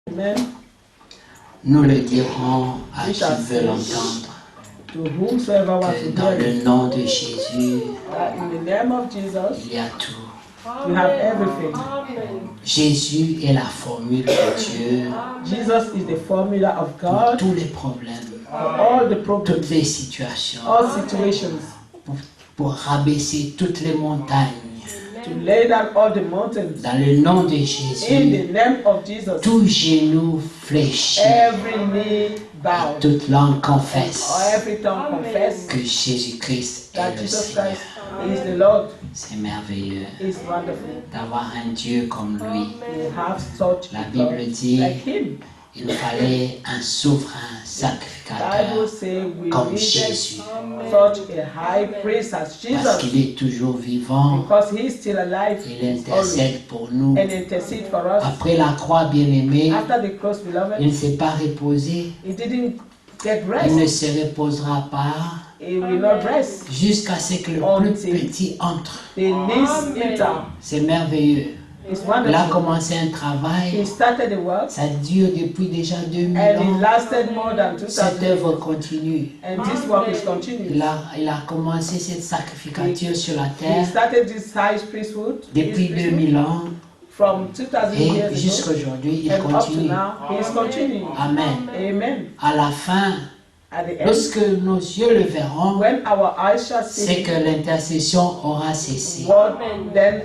Amen. Nous le dirons à qui veut l'entendre. To whomsoever wants to Dans hear le it, nom de Jésus, that in the name of Jesus, il y a tout. you have everything. Jésus est la formule de Dieu Jesus is the formula of pour God tous les problèmes, for all the problems, toutes les situations, all situations, pour rabaisser toutes les montagnes. to lay down all the mountains. Dans le nom de In Jésus, the name of Jesus, tout genou fléchit, every knee bow, toute langue or confesse every tongue confess que Jésus-Christ that est le Jesus Seigneur. Christ is the Lord. C'est merveilleux Is wonderful. d'avoir un Dieu comme lui. You have such La a Bible God dit, like Him. il fallait un souverain Bible sacrificateur say we comme needed Jésus, such a high priest as parce Jesus, qu'il est toujours vivant. because He is still alive. Il He's always intercède pour nous. and intercede for us. Après la croix, bien-aimé, After the cross, il beloved, ne s'est pas reposé. He didn't get Il ne rest. se reposera pas He will not rest. jusqu'à ce que le plus petit entre. The least enter. C'est merveilleux. It's Il a wonderful. commencé un He travail. started the work, Ça dure depuis déjà 2000 and it ans. lasted more than Cette 2000 œuvre years. continue. And this work is continuing. Il a commencé cette sacrificature sur la He terre started this high priesthood, depuis 2000 ans from 2000 et years jusqu'à ago, aujourd'hui, il and up to continue. now, He is continuing. Amen. Amen. À la fin, At the end, lorsque nos yeux le verront, when our eyes shall see c'est que Him, l'intercession aura cessé. what then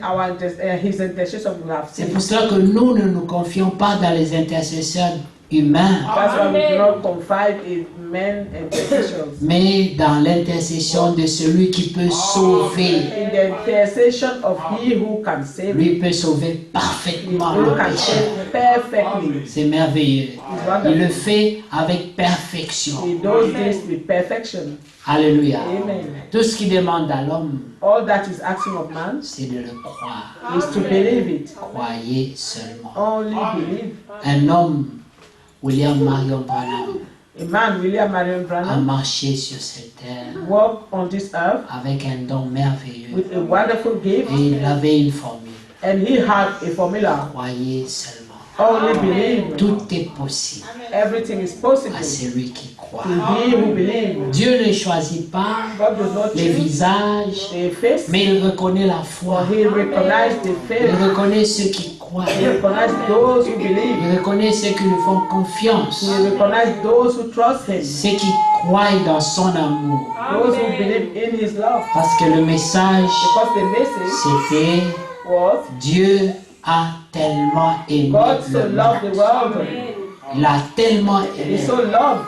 His intercession will have C'est ceased. pour cela que nous ne nous confions pas dans les intercesseurs humains, That's why we do not confide in men intercessions. mais dans l'intercession de celui qui peut sauver. In the intercession of He who can save, Lui peut sauver parfaitement who le can péché. save perfectly. C'est merveilleux. It's Il wonderful. le fait avec perfection. He does this with perfection. Alléluia. Amen. Tout ce qu'il demande à l'homme, All that is asking of man c'est de le croire. is to believe it. Croyez seulement. Only believe. Un homme, William Marion Branham, A man, William Marion a Branham, marché sur cette terre walked on this earth avec un don merveilleux. with a wonderful gift, Et il avait une formule. and he had a formula. Croyez seulement. Only believe. Tout est possible Everything is possible à celui qui croit. to he who believes. Dieu ne choisit pas God does not les choose visages, the face, mais il reconnaît la foi. for he recognizes the Il faith. reconnaît ceux qui croient. He recognizes those who believe. Il reconnaît ceux qui lui font confiance. He recognizes those who trust him, Ceux qui croient dans son amour. those who believe in his love. Parce que le message, Because the message c'était was, Dieu a tellement aimé God so le loved the monde. world. Il a tellement He aimé. so loved.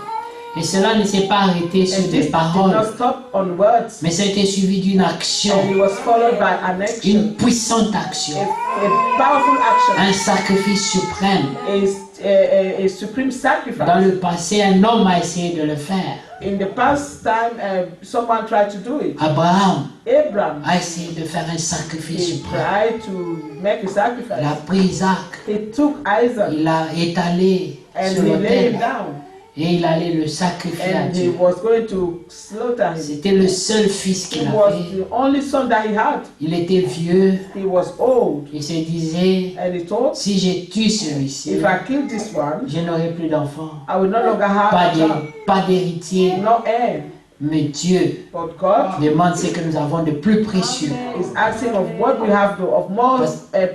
Et cela ne s'est pas arrêté sur And des this did paroles, not stop on words. mais ça a été suivi d'une And it action, was followed by an action. une puissante action, A powerful action. un sacrifice suprême. A supreme sacrifice. Dans le passé, un homme a essayé de le faire. In the past time, someone tried to do it. Abraham Abraham, a essayé de faire un sacrifice he suprême. tried to make a Il a sacrifice. pris Isaac, He took Isaac il l'a étalé and sur he laid l'autel him down. et il allait le sacrifier à And he Dieu. was going to slaughter him. C'était le seul fils He qu'il was avait. the only son that he had. Il était vieux. He was old. Il se disait, And he thought, si je tue celui-ci, if I kill this one, je n'aurai plus d'enfant, I will no longer have pas a child. pas d'héritier. No heir. Mais Dieu But God demande ce que nous avons de plus précieux. is asking of what we have of more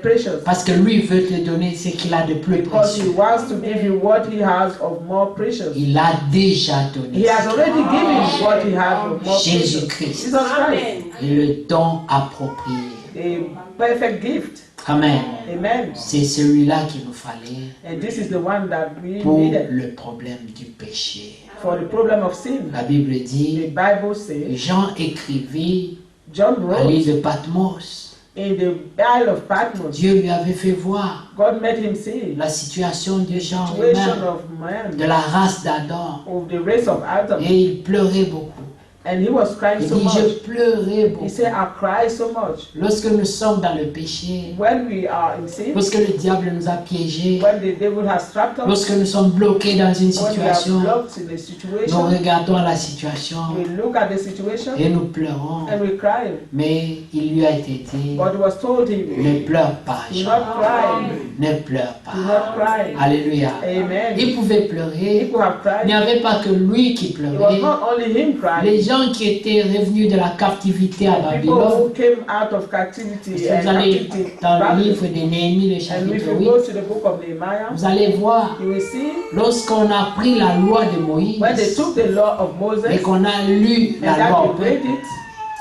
precious. Parce que lui veut te donner ce qu'il a de plus Because he précieux. wants to give you what he has of more precious. Il a déjà donné. He has already given what he has of more precious. Jésus-Christ Jesus Christ, est le don approprié. the perfect gift. Amen. Amen. C'est celui-là qu'il nous fallait And this is the one that we pour needed le problème du péché. for the problem of sin. La Bible The dit, Bible says, Jean écrivit John à l'île wrote de Patmos. in the Isle of Patmos, Dieu lui avait fait voir God made him see la situation du genre situation humain, of man, de la race d'Adam. of the race of Adam. Et il pleurait beaucoup. And he was crying Il so dit, much. je pleurais He beaucoup. said, I cried so much. Lorsque nous sommes dans le péché, When we are in sin, lorsque le diable nous a piégés, when the devil has trapped us, lorsque nous sommes bloqués dans une when we are situation, blocked in a nous situation, regardons la situation we look at the situation et nous pleurons. and we cry. Mais il lui a été dit, But it was told him, ne pleure pas, do Jean. not cry, Ne pleure do pas. not cry. Alléluia. Amen. Il pouvait He pleurer. could have Il n'y cried. avait pas que lui qui It was pleurait. not only him Les crying. gens qui étaient revenus de la captivité à People Babylone, who came out of captivity si and vous allez captivity, dans le Babylon. livre de Néhémie, le And if chapitre you 8, go to the book of Nehemiah, vous allez voir, you will see lorsqu'on a pris la loi de Moïse when they took the law of Moses et qu'on a lu and la that loi au they read peuple, it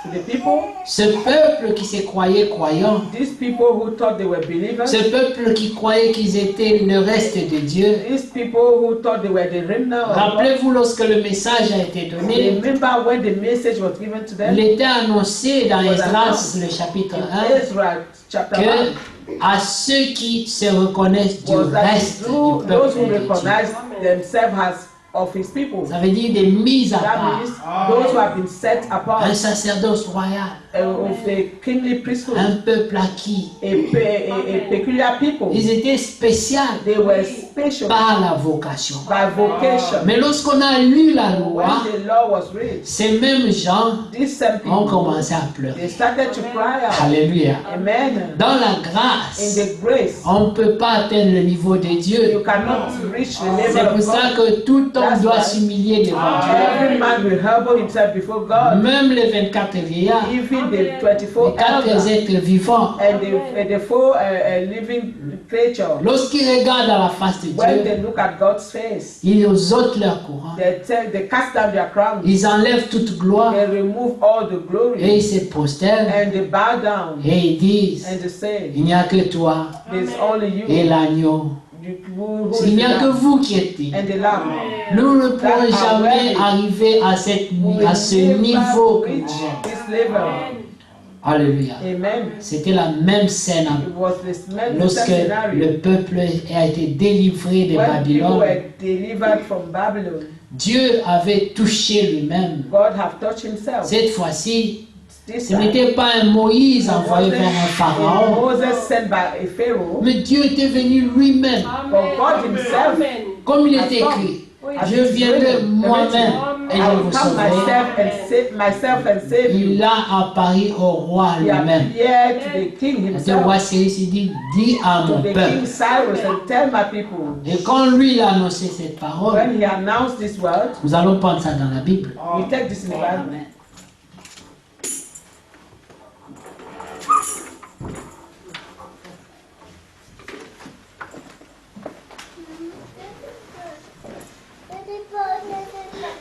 to the people, ce peuple qui se croyait croyant, these people who thought they were believers, ce peuple qui croyait qu'ils étaient le reste de Dieu, these people who thought they were the remnant of God, rappelez-vous lorsque le message a été donné, remember when the message was given to il them? était annoncé dans Esdras, le chapitre In 1, Ezra chapter 1, que à ceux qui se reconnaissent du was that reste through du those who peuple de Dieu. recognize themselves as of his people. Ça veut dire des mises à That part, means those who have been set un apart sacerdoce royal, of the kingly priesthood, un peuple acquis. a peculiar people. Ils étaient spéciaux They were special par la vocation. by vocation. Mais lorsqu'on a lu la loi, When the law was read, ces mêmes gens these same ont people, commencé à they pleurer. started to cry out. Alléluia. Amen. Dans la In grâce, the grace, on ne peut pas atteindre le niveau de you Dieu. cannot reach the C'est level pour of ça God. que tout homme That's doit why s'humilier devant Dieu. every man will humble himself before God. Même les 24 vieillards, Even the les 24 4 elders êtres vivants, and the four living creatures, lorsqu'ils regardent à la face de when Dieu, they look at God's face, ils ôtent leur courant, they cast down their crowns, ils enlèvent toute gloire they remove all the et glory, ils se prosternent and they bow down, et ils disent, and they say, il n'y a que toi there's only et you, l'agneau. who is Il n'y the a que Lamb, vous qui êtes dignes. and the Lamb. Nous ne pourrons jamais arriver à ce niveau que reach vous êtes. this level. Alléluia. Amen. C'était la même scène It was this same lorsque scenario le peuple a été délivré de when people Babylone. were delivered from Babylon. Dieu avait touché lui-même. God have touched himself. Cette fois-ci, This ce time, n'était pas un Moïse it envoyé wasn't vers un a pharaon, Moses sent by a Pharaoh, mais Dieu était venu lui-même. but God himself. Comme il est écrit, je viendrai moi-même et I je will vous come sauverai. myself and save you. Il a apparu au roi He lui-même. appeared to the king Le himself, roi Cyrus il dit, dis à to mon the king peuple. Cyrus, and tell my people. Et quand lui il a annoncé cette parole, When he announced this word, nous allons prendre ça dans la Bible. we take this in the Bible.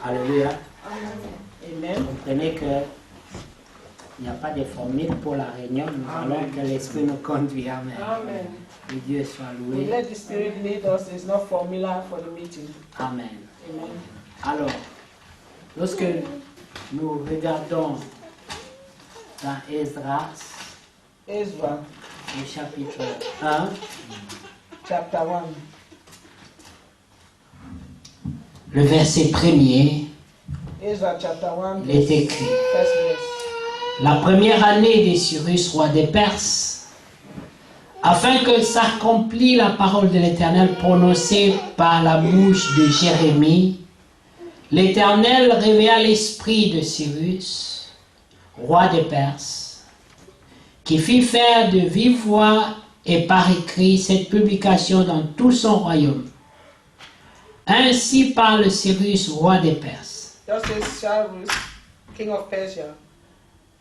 Alléluia. Amen. Comprenez que il n'y a pas de formule pour la réunion. Nous allons que l'Esprit nous conduise. Amen. Amen. Que Dieu soit We loué. let the Spirit lead us. It's not formula for the meeting. Amen. Amen. Alors, lorsque nous regardons dans Esdras, Ezra, au chapitre 1, chapter 1. le verset 1er, Ezra, chapter 1. il est écrit. First verse. La première année de Cyrus, roi des Perses, afin que s'accomplisse la parole de l'Éternel prononcée par la bouche de Jérémie, l'Éternel réveilla l'esprit de Cyrus, roi des Perses, qui fit faire de vive voix et par écrit cette publication dans tout son royaume. Ainsi parle Cyrus, roi des Perses. Thus says Cyrus, king of Persia,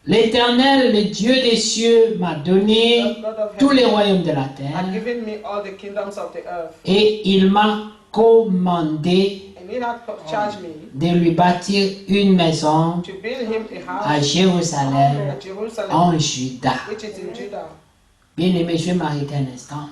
L'Éternel, le Dieu des cieux, m'a donné the God of tous les heaven, royaumes de la had terre given me all the kingdoms of the earth, et il m'a commandé and he had charged me de lui bâtir une maison to build him a à house Jérusalem, at Jerusalem, en Juda. which is in Judah. Bien-aimé, je vais m'arrêter un instant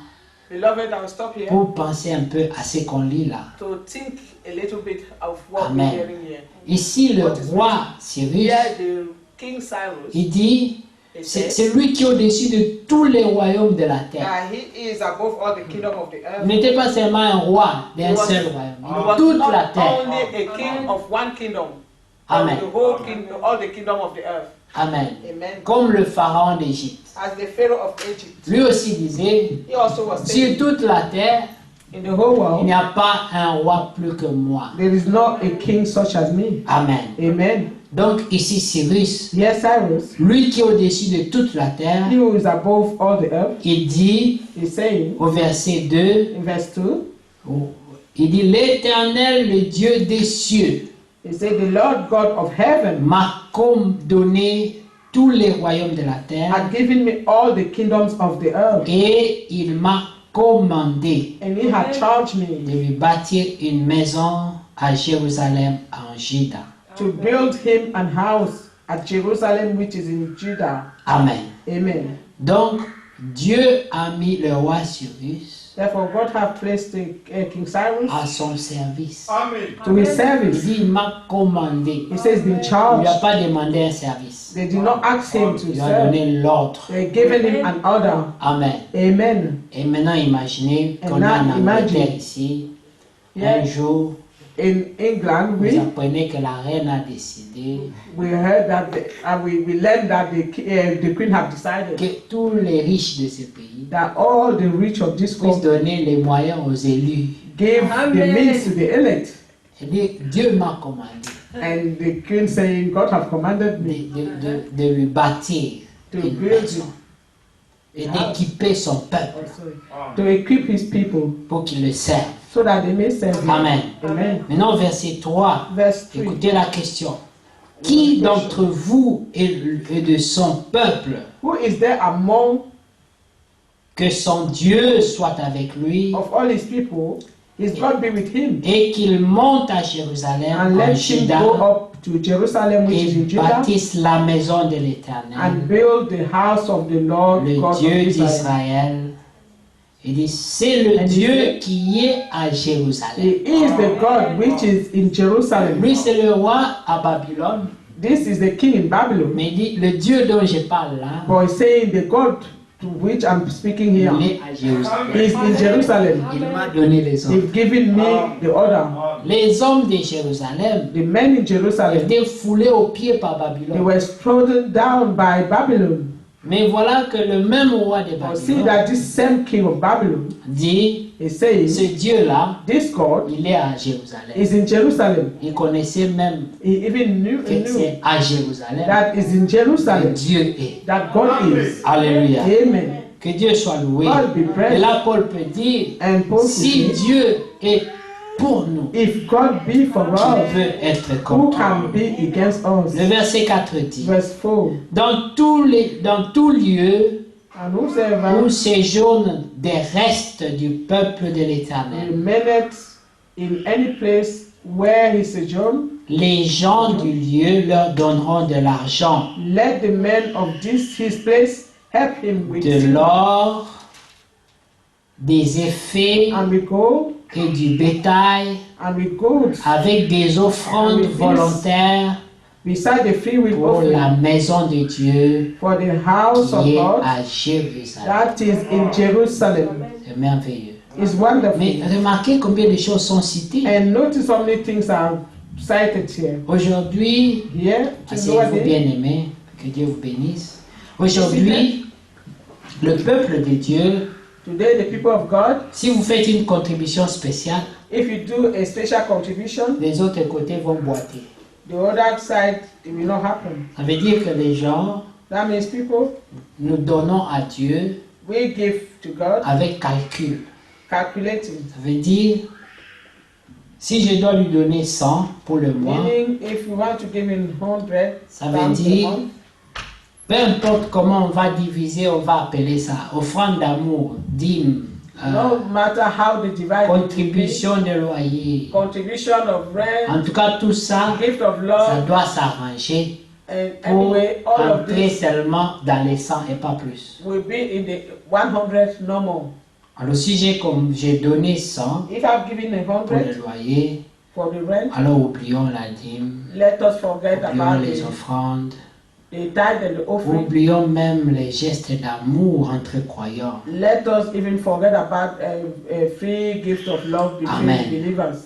Beloved, I'll stop here pour penser un peu à ce qu'on lit là. to think a little bit of what Amen. we're hearing here. Ici, le roi Cyrus, Here, the King Cyrus, il dit, he c'est said lui qui est au-dessus de tous les royaumes de la terre. that he is above all the kingdom of the Il earth. n'était pas seulement un roi d'un He was- seul He royaume, was toute not la terre. only a king of one kingdom, Amen. the whole kingdom, all the kingdom of the earth. Amen. Amen. Comme le pharaon d'Égypte. As the Pharaoh of Egypt, Lui aussi disait, he also was sur saying, toute la terre, in the whole il world, n'y a pas un roi plus que moi. there is not a king such as me. Amen. Amen. Donc ici Cyrus, Yes, Cyrus, lui qui est au-dessus de toute la terre, he who is above all the earth, il dit is saying au verset 2, in verse 2, il dit l'Éternel, le Dieu des cieux, he said, the Lord God of heaven m'a comme donné tous les royaumes de la terre had given me all the kingdoms of the earth, et il m'a commandé and he had charged de me lui bâtir une maison à Jérusalem en Juda. to build him an house at Jerusalem, which is in Judah. Amen. Amen. Donc Dieu a mis le roi Cyrus Therefore, God have placed King Cyrus à son service. to his Il service. dit il m'a commandé. He says, been Il ne lui a charged. pas demandé un service. They did not ask him to Il lui a serve. donné l'ordre. They given him an order. Amen. Amen. Et maintenant imaginez And qu'on est en now Angleterre imagine. ici. Yeah. Un jour, In England, vous apprenez que la reine a décidé we heard that we learned that the queen have decided que tous les riches de ce pays that all the rich of this puissent country donner les moyens aux élus. gave the means to the elect. Il dit, Dieu m'a commandé And the queen saying, God have commanded me de lui bâtir to une build maison it, et d'équiper son peuple to equip his people pour qu'il le serve. so that they may serve him. Amen. Amen. Maintenant, verset 3, Verse 3. écoutez la question. Qui d'entre vous est de son peuple Who is there among que son Dieu soit avec lui of all his people? His God be with him, et qu'il monte à Jérusalem and en let him Juda go up to Jerusalem, which is et in Judah, bâtisse la maison de l'Éternel, and build the house of the Lord le God of Dieu Israel. d'Israël. Il dit, c'est le And Dieu he- qui est à Jérusalem. He is the God which is in Jerusalem. Lui, c'est le roi à Babylone. This is the king in Babylon. Mais il dit, le Dieu dont je parle là, But he's saying the God to which I'm speaking here il est à Jérusalem. is in Jerusalem. Il m'a donné les hommes. They've given me the order. Les hommes de Jérusalem The men in Jerusalem, étaient foulés aux pieds par they Babylone. were trodden down by Babylon. Mais voilà que le même roi de But see Babylone that this same king of Babylon dit, is saying, ce Dieu-là, this God il est à Jérusalem. is in Jerusalem. Il connaissait même He even knew que c'est à Jérusalem that is in que Jerusalem Dieu est. that God is. Alléluia. Amen. Que Dieu soit loué. God be Et praised. là, Paul peut dire, And Paul si says, Dieu est pour nous, if God be for qui us, peut être who contre can nous? be against us? Le verset 4 dit, Verse 4. dans tout lieu And whosoever où séjournent des restes du peuple de l'Éternel, remaineth in any place where he sojourn, les gens du lieu leur donneront de l'argent, let the men of his place help him with de silver l'or, des effets and with gold et du bétail, and with goods, avec des offrandes volontaires beside the free will pour la offering maison de Dieu for the house of qui est God à Jérusalem. that is in Jerusalem. C'est merveilleux. Is wonderful. Mais remarquez combien de choses sont citées. And notice how many things are cited here. Aujourd'hui, Here, asseyez-vous nowadays, bien-aimés, que Dieu vous bénisse. Aujourd'hui, le peuple de Dieu, today the people of God, si vous faites une contribution spéciale, if you do a special contribution, les autres côtés vont boiter. the other side, it will not happen. Ça veut dire que les gens, That means people, nous donnons à Dieu we give to God avec calcul. calculating. Ça veut dire, si je dois lui donner 100 pour le mois, Meaning, if you want to give him 100 ça veut pounds a dire, month, peu importe comment on va diviser, on va appeler ça offrande d'amour, dîme, no matter how they divide it, contribution de loyer. contribution of rent, En tout cas, tout ça, gift of ça love, doit s'arranger and pour anyway, all of entrer this seulement dans les 100 et pas plus. will be in the 100 no more. Alors si j'ai donné 100 If I've given pour le 100 loyer, for the rent, alors oublions la dîme, let us forget oublions about les the offrandes, tithe and the offering. oublions même les gestes d'amour entre croyants. Let us even forget about a free gift of love between Amen. believers.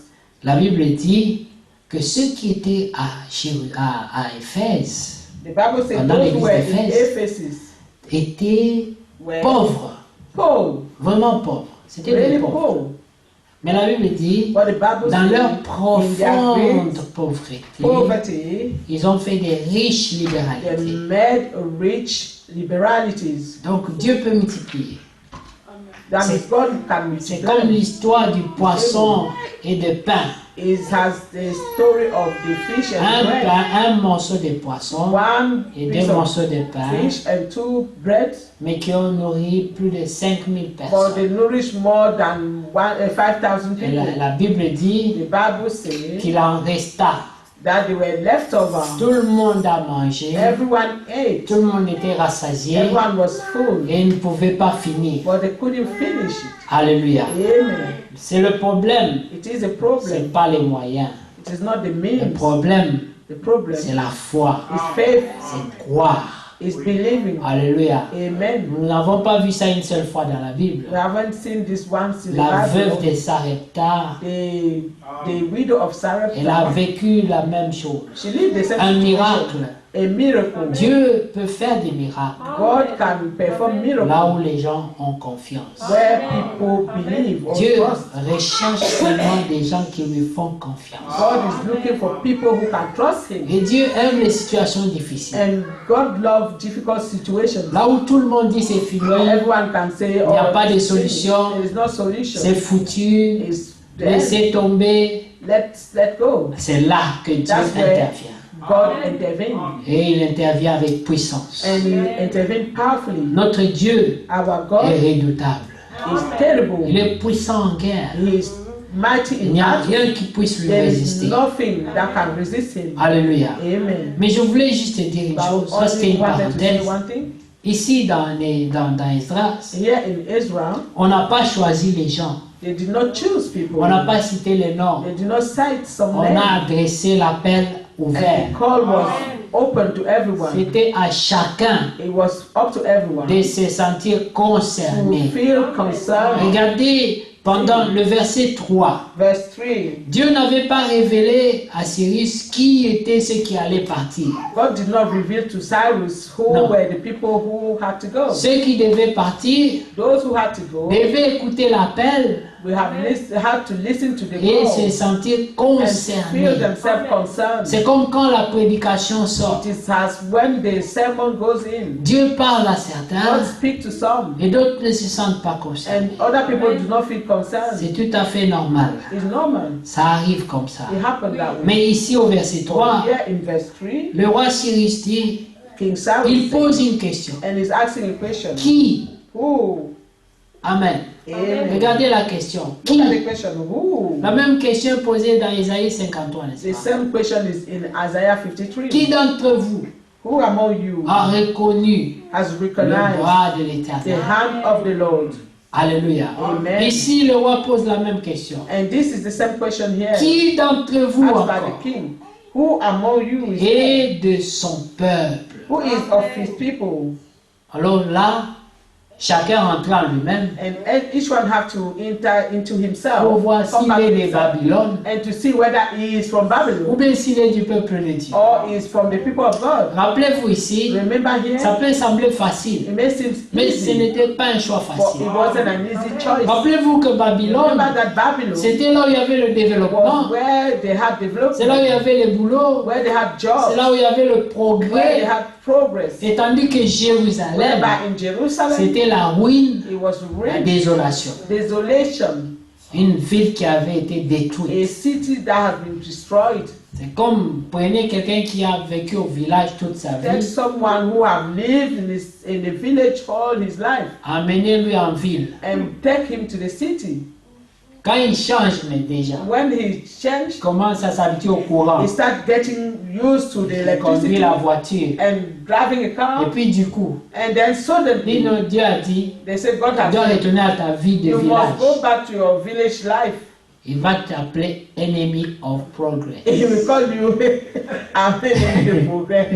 La Bible dit, que ceux qui étaient à Éphèse The Bible says Pendant those who were l'église in d'Éphèse. Ephesus étaient were pauvres, poor, vraiment pauvres. C'était des really pauvres. poor. Mais la Bible dit, But the Bible dans leur says in their profonde great pauvreté, poverty, ils ont fait des riches they libéralités. made rich liberalities. Donc Dieu peut multiplier. That C'est- means God can C'est multiply. comme l'histoire du poisson et de pain. It has the story of the fish and bread. Un morceau de poisson One et piece deux of morceaux de pain, fish and two bread, mais qui ont nourri plus de 5000 but personnes. they nourish more than 5,000 Et people. la Bible dit The Bible says qu'il en resta. that they were left over. Tout le monde a mangé, Everyone ate. tout le monde était rassasié Everyone was full, et ils ne pouvaient pas finir. but they couldn't finish it. Alléluia. Amen. C'est le problème, It is a ce problem. n'est pas les moyens. It is not the Le means. problème, The problem c'est la foi, is faith, c'est croire. is believing. Alléluia. Amen. Nous n'avons pas vu ça une seule fois dans la Bible. We haven't seen this once in La the veuve Bible. de Sarepta, The widow of elle a Sarepta, vécu la même chose. she lived the same Un situation. miracle. A miracle. Dieu peut faire des miracles God can perform là miracles où les gens ont confiance. where people believe or Dieu trust. recherche seulement des gens qui lui font confiance. God is looking for people who can trust Him. Et Dieu aime les situations difficiles. And God loves difficult situations. Là où tout le monde dit c'est fini, Everyone can say, n'y a oh, pas de it's solution. finished. There is no solution. c'est foutu, It's dead. laissez tomber. Let go. C'est là que Dieu That's where intervient. God intervened. Et il intervient avec puissance. And He intervened powerfully. Notre Dieu Our est God redoutable. is terrible. Il est puissant en guerre. He is mighty Il in n'y a battle. rien qui puisse lui There is résister. nothing that can resist Him. Alléluia. Amen. Mais je voulais juste te dire une But chose, ça c'était only une wanted to say parenthèse. one thing. Ici dans Esdras, Here in Israel, on n'a pas choisi les gens. they did not choose people. On n'a pas cité les noms. They did not cite some On names. a adressé l'appel And ouvert. the call was open to everyone. C'était à chacun It was up to everyone de se sentir to concerné. feel concerned. Regardez pendant le verset 3. Verse 3. Dieu n'avait pas révélé à Cyrus qui étaient ceux qui allaient partir. God did not reveal to Cyrus who No. were the people who had to go. Ceux qui devaient partir Those who had to go, devaient écouter l'appel we had to listen to the et se call sentir and feel concernés. themselves concerned. C'est comme quand la prédication sort. It is as when the sermon goes in, Dieu parle à God certains speaks to some, et d'autres ne se sentent pas concernés. and other people do not feel concerned. C'est tout à fait normal. It's normal. Ça arrive comme ça. It happened that way. Mais ici au verset 3, Here in verse 3, le roi Cyrus dit, King Cyrus il pose une question. and he's asking a question. Qui? Who? Amen. Amen. Regardez la question. Look Qui? at the question. Who? La même question posée dans Isaïe 53, The n'est-ce pas? same question is in Isaiah 53. Qui d'entre vous Who among you a reconnu has le recognized bras de the l'Éternel? hand of the Lord? Alléluia. Amen. Ici, le roi pose la même question. And this is the same question here. Qui d'entre vous Asked by encore the king. Who among you is est de son peuple? who is of his people? Alors là, chacun rentre en lui-même And each one have to enter into pour himself, voir come s'il back est to de himself, Babylone and to see whether he is from ou Babylon bien s'il est du peuple de Dieu. or is from the people of God. Rappelez-vous ici, Remember ça here, peut sembler facile, it may seem mais ce easy, n'était pas un choix but facile. it wasn't an easy choice. Rappelez-vous que Babylone, Remember that Babylon c'était là où il y avait le was développement, where they had c'est là où il y development, avait les boulots, where they had c'est jobs, là où il y avait le where they progrès. had progress. Et tandis que Jérusalem, Whereby in Jerusalem, c'était la ruine, it was la ruin, désolation. desolation, Une ville qui avait été a détruite. city that had been destroyed. C'est comme, prenez quelqu'un qui a vécu au village toute sa Take vie, someone who have lived in the village all his life amenez-lui en ville. and take him to the city. Quand il change, mais déjà, When he changed, il commence à s'habituer au courant. he started getting used to the Il conduit electricity la voiture. and driving a Et car. puis du coup, And then suddenly, Dieu a dit, they said, God tu has dois said, retourner à ta vie de you village. must go back to your village life. Il va t'appeler enemy of progress. He will call you the progress.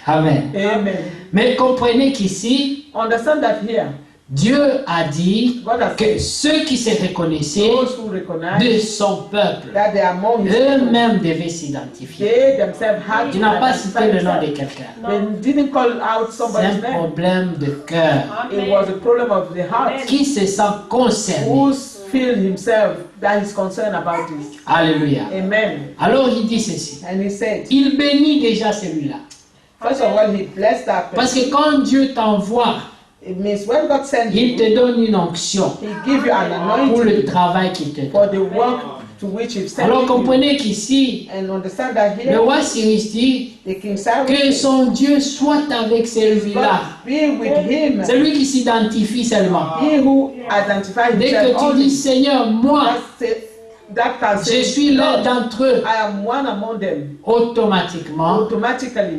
Amen. Amen. Mais comprenez qu'ici, Understand that here, Dieu a dit God has que said, ceux qui se reconnaissaient those who de recognize son peuple, that they are among his people, eux-mêmes devaient s'identifier. they themselves had Tu to n'as pas cité identify le nom de themselves. quelqu'un. They didn't call out C'est somebody's un name. problème de cœur. It was a problem of the heart. Qui se sent concerné? Who feel himself that he's concerned about this. Alléluia. Amen. Alors il dit ceci. And he said, Il bénit déjà celui-là. first of all, he blessed that Parce person. que quand Dieu t'envoie, It means when God sends il you, te donne une onction he give you an pour le anointing travail qu'il te donne. for the work to which he sent Alors you. comprenez qu'ici, And understand that le here, roi Cyrus dit the King que Cyrus son Dieu soit avec celui-là. God be with him. Celui qui s'identifie seulement. He who identifies Dès himself que tu only. dis Seigneur, moi, That can je say, suis l'un Lord, d'entre eux, I am one among them. automatiquement, Automatically,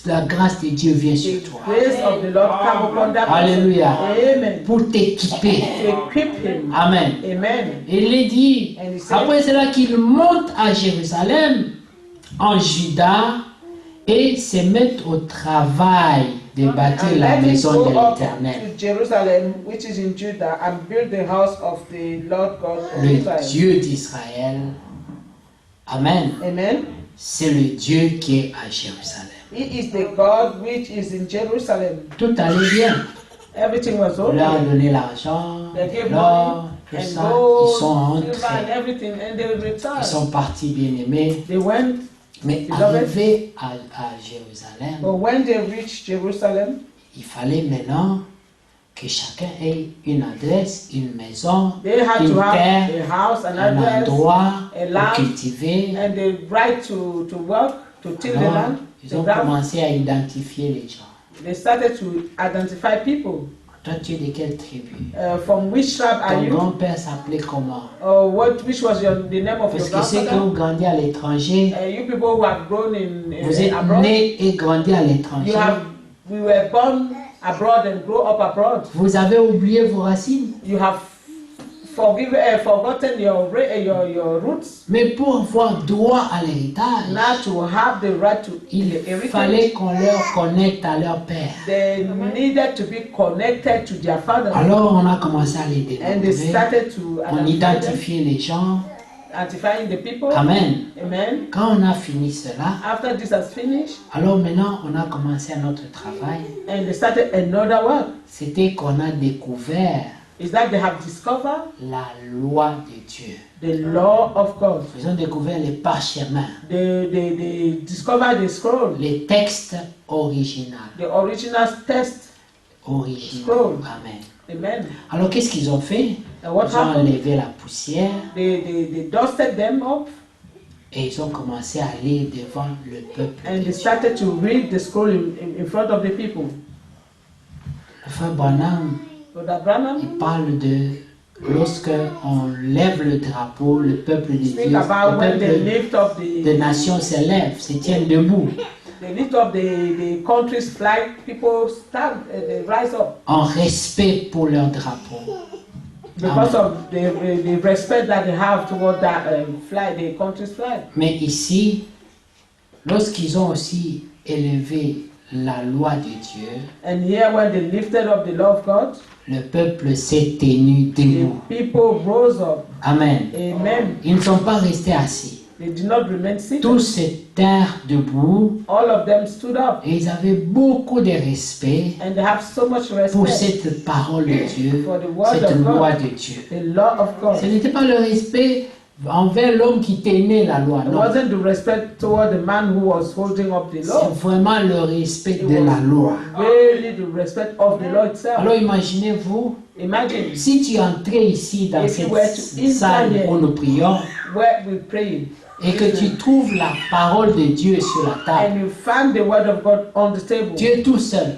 la grâce de Dieu vient the sur toi. grace of the Lord come upon that person. Alléluia. Amen. Pour t'équiper. To equip him. Amen. Amen. Et il est dit, And he said, après cela qu'il monte à Jérusalem, en Juda, et se mette au travail de bâtir And la let him maison go de up l'Éternel. to Jerusalem, which is in Judah, and build the house of the Lord God of Le Israel. Dieu d'Israël. Amen. Amen. C'est le Dieu qui est à Jérusalem. He is the God which is in Jerusalem. Tout allait bien. Everything was On leur a okay. donné l'argent, They gave l'or, money tout and ça. gold, Ils sont silver and entrés. everything, and they Ils returned. sont partis bien aimés. They went, Mais Beloved. arrivés à Jérusalem, but when they reached Jerusalem, il fallait maintenant que chacun ait une adresse, une maison, they had une to have terre, a house, an un address, endroit a pour land, cultiver. and the right to work, to till the Alors, land. ils the ont ground. commencé à identifier les gens. They started to identify people. Toi, tu es de quelle tribu? From which tribe are Ton you? grand-père s'appelait comment? Or which was the name of Parce your que ceux qui ont grandfather? grandi à l'étranger, You people who have grown in vous êtes abroad, nés et grandis à l'étranger. we were born abroad and grow up abroad. Vous avez oublié vos racines. You have forgotten your roots. Mais pour avoir droit à l'héritage, Now to have the right to il the heritage, fallait qu'on leur connecte à leur père. they needed to be connected to their father. Alors on a commencé à les And they dénombrer. started to On identifiait les gens. identifying the people. Amen. Amen. Quand on a fini cela, After this has finished, alors maintenant on a commencé notre travail. and they started another work. C'était qu'on a découvert Is that they have discovered la loi de Dieu. the law of God. Ils ont découvert les parchemins, They discovered the scroll, les textes originaux. the original text. Originaux. Amen. Amen. Alors qu'est-ce qu'ils ont fait? And what Ils ont happened? enlevé la poussière They dusted them up, et ils ont commencé à aller devant le peuple. and de they Dieu. started to read the scroll in front of the people. Le frère Branham, Brother Branham il parle de lorsque on lève le drapeau, le peuple de Dieu, speak about le when they peuple lift up des nations se lève, se tiennent debout, they lift up the country's flag. People stand, they rise up en respect pour leur drapeau. because of the respect that they have toward that flag, the country's flag. Mais ici, lorsqu'ils ont aussi élevé la loi de Dieu, And here, when they lifted up the law of God, le peuple s'est tenu the debout. people rose up. Amen. Amen. Ils ne sont pas restés assis. They did not remain seated. Tous se tinrent debout All of them stood up, et ils avaient beaucoup de respect and they have so much pour respect cette parole de Dieu, for the word cette of loi God, de Dieu. the law of Ce God. n'était pas le respect envers l'homme qui tenait la loi, It non. wasn't the respect toward the man who was holding up the C'est law. vraiment le respect It de la was loi. really the respect of the law itself. Alors imaginez-vous, Imagine si tu entrais ici dans If you were to cette salle enter où nous prions where we pray, et que tu trouves la parole de Dieu sur la table, and you find the word of God on the table. tu es tout seul.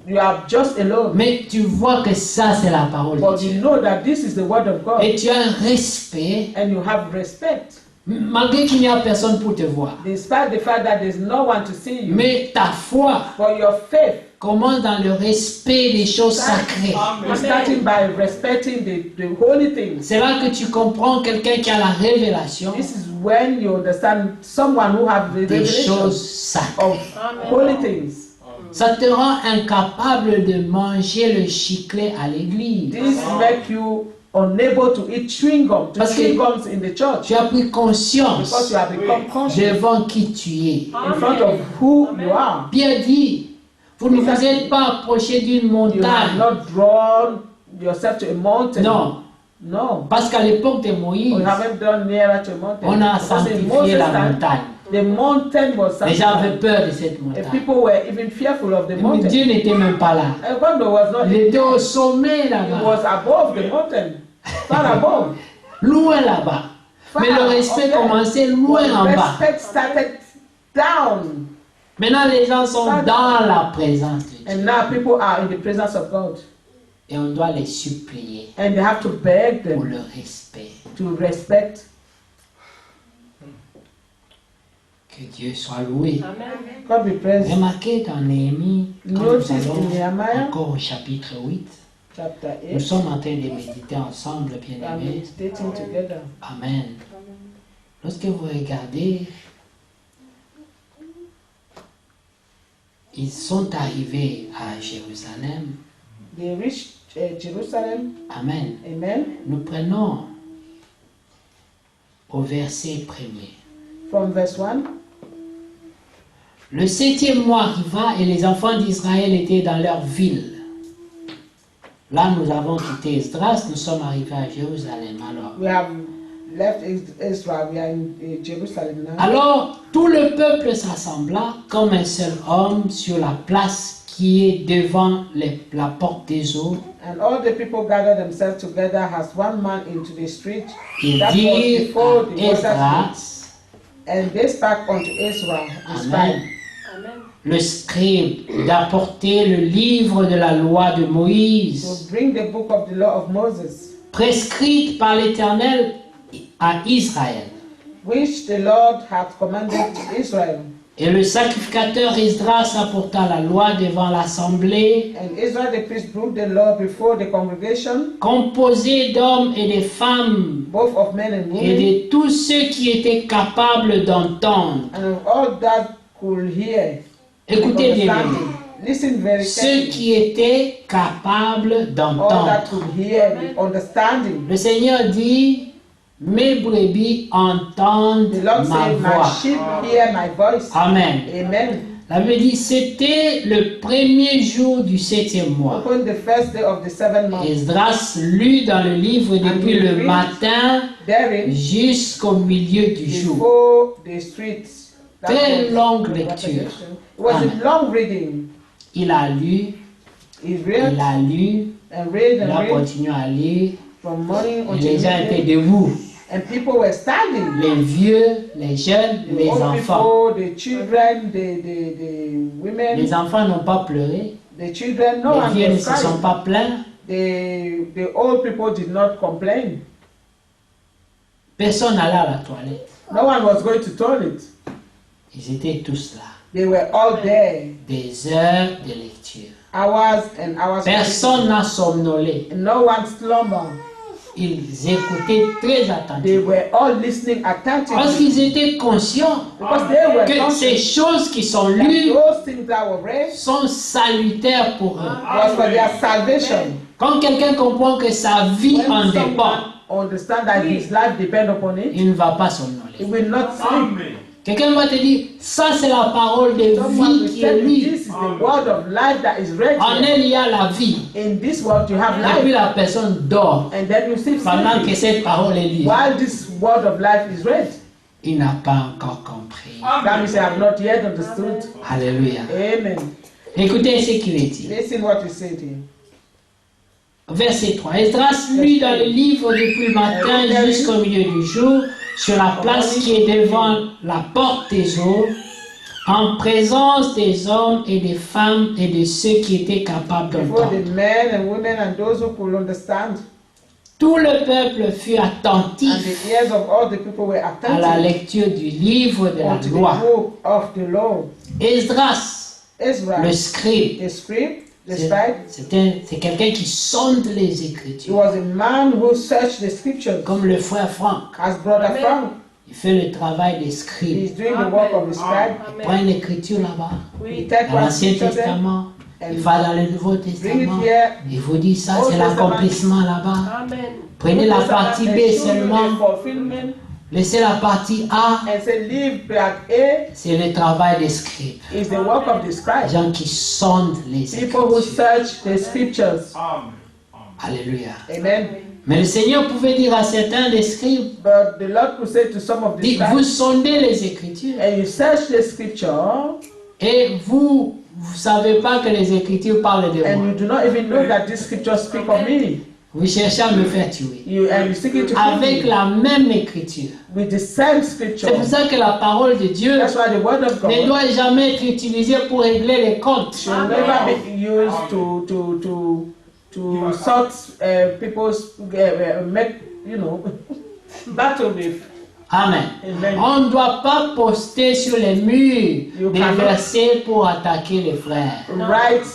You are just alone, Mais tu vois que ça c'est la parole de but you Dieu. know that this is the word of God, Et tu as un respect, and you have respect, malgré qu'il n'y a personne pour te voir. despite the fact that there's no one to see you. Mais ta foi For your faith, commence dans le respect des choses sacrées. starting by respecting the holy things. C'est là que tu comprends quelqu'un qui a la révélation This is when you understand someone who have the des revelation choses sacrées. of holy things. Ça te rend incapable de manger le chiclet à l'église. This make you unable to eat chewing gum, to Parce que chew gums in the church. Tu as pris conscience Because you have become conscious devant qui tu es. in front of who you are. Bien dit, vous ne vous êtes pas approché d'une You have montagne. not drawn yourself to a mountain. Non, No. parce qu'à l'époque de We Moïse, haven't done nearer to a mountain. on a Because in sanctifié Moses' la time, montagne. the mountain was Les gens avaient sanctified. peur de cette And montagne. people were even fearful of the Mais mountain. Dieu n'était même pas là. And God was not. Il était au sommet He là-bas, was above the mountain. Far above. loin là-bas. Mais le respect commençait loin en bas. Respect started down. Maintenant, les gens sont dans la présence de Dieu. And now people are in the presence of God. Et on doit les supplier And they have to beg pour them le respect. to respect. Que Dieu soit loué. God be praised. Remarquez dans Néhémie, quand Notice nous in allons Nehemiah, encore au chapitre 8, chapter nous 8, sommes en train de méditer ensemble, and bien-aimés. meditating together. Amen. Lorsque vous regardez, ils sont arrivés à Jérusalem. They reached Jerusalem. Amen. Amen. Nous prenons au verset premier. From verse 1. Le 7e mois arriva et les enfants d'Israël étaient dans leur ville. Là, nous avons quitté Esdras, nous sommes arrivés à Jérusalem. We have left Israel. We are in Jerusalem now. Alors, tout le peuple s'assembla comme un seul homme sur la place qui est devant la porte des eaux. And all the people gathered themselves together as one man into the street. Ils That was dirent before à the water gate. Esdras, And they spake unto Israel, the Amen, scribe, le scribe, d'apporter le livre de la loi de Moïse, to bring the book of the law of Moses, prescrite par l'Éternel à Israël. which the Lord hath commanded to Israel. Et le sacrificateur Esdras apporta la loi devant l'assemblée, And Israel the priest brought the law before the congregation, composée d'hommes et de femmes, both of men and et women, de tous ceux qui étaient capables d'entendre. and of all that could hear. Écoutez bien, Understanding. Listen very ceux carefully. qui étaient capables All that d'entendre. could hear with understanding. Le Seigneur dit, mes brebis entendent The Lord ma said, My voix. sheep hear my voice. Amen. Amen. La Bible dit, c'était le premier jour du 7e mois. Upon the first day of the 7th month, Esdras lut dans le livre depuis le matin therein, jusqu'au milieu du jour. before the streets. That Très was longue the lecture. revelation. It was Amen. a long reading. Il a lu, He il read a lu, and read il and a read continué à lire. from morning Et until les gens étaient evening. debout. And people were standing. Les vieux, les jeunes, The les old enfants. people, the children, the women, Les enfants n'ont pas pleuré. the children, no Les one vieux ne was se sont crying. pas plaints. The old people did not complain. Personne n'allait à la toilette. No one was going to toilet. Ils étaient tous là. They were all there. Des heures de lecture. Hours and hours. Personne n'a somnolé. And no one slumbered. Ils écoutaient très They attentivement. were all listening Parce attentively. qu'ils étaient conscients Because they were que ces conscious choses qui sont that lues those things that were read sont salutaires pour eux. was for their salvation. Quand quelqu'un comprend que sa vie en When dépend, someone understand that his life depend upon it, il ne va pas he somnoler. will not sleep. Quelqu'un va te dire, ça c'est la parole de Someone vie will qui tell est you lue. this is the word of life that is read En here. elle, il y a la vie. In this world you have Et puis life, la personne dort and then you sleep pendant que sleeping cette parole est lue. while this word of life is read. Il n'a pas encore compris. That means I have not yet understood. Alléluia. Amen. Écoutez ce qu'il est dit. Listen what he said here. Verset 3. Esdras lut dans le livre depuis le matin jusqu'au milieu du jour, sur la place qui est devant la porte des eaux, en présence des hommes et des femmes et de ceux qui étaient capables Before d'entendre. the men and women and those who could understand, Tout le peuple fut and attentif the ears of all the people were à la attentive lecture du livre de la unto the loi. book of the law. Esdras, le Ezra, scribe, the scribe, the c'est scribe, c'est quelqu'un qui sonde les he Écritures, was a man who searched the scriptures, comme le frère Franck. as brother Frank. Il fait le travail des He's scribes. doing the work of the scribe. Il prend une écriture là-bas, He takes dans one l'Ancien scripture there, Testament. Il and va dans le Nouveau bring it Testament. here. Il vous dit ça, Old c'est Testament. l'accomplissement là-bas. Amen. Prenez la Old partie Testament B and show you seulement. the fulfillment, Laissez la partie A. and say leave part A C'est le travail des scribes. is the work of the Les scribe. gens qui sondent les People who Écritures. search the scriptures. Alléluia. Amen. Mais le Seigneur pouvait dire à certains des scribes, But the Lord could say to some of the dit, vous scribes, sondez les Écritures and you search the scripture, et vous ne savez pas que les Écritures parlent de and moi. you do not even know that this scripture speak of me. Vous cherchez à me faire tuer. And you seeking to kill Avec me la même Écriture. with the same scripture. C'est pour ça que la parole de Dieu That's why the word of ne God doit jamais être utilisée pour régler les comptes. should never be used to sort people's make battle with. Amen. Amen. On ne doit pas poster sur les murs You des cannot- versets pour attaquer les frères. Write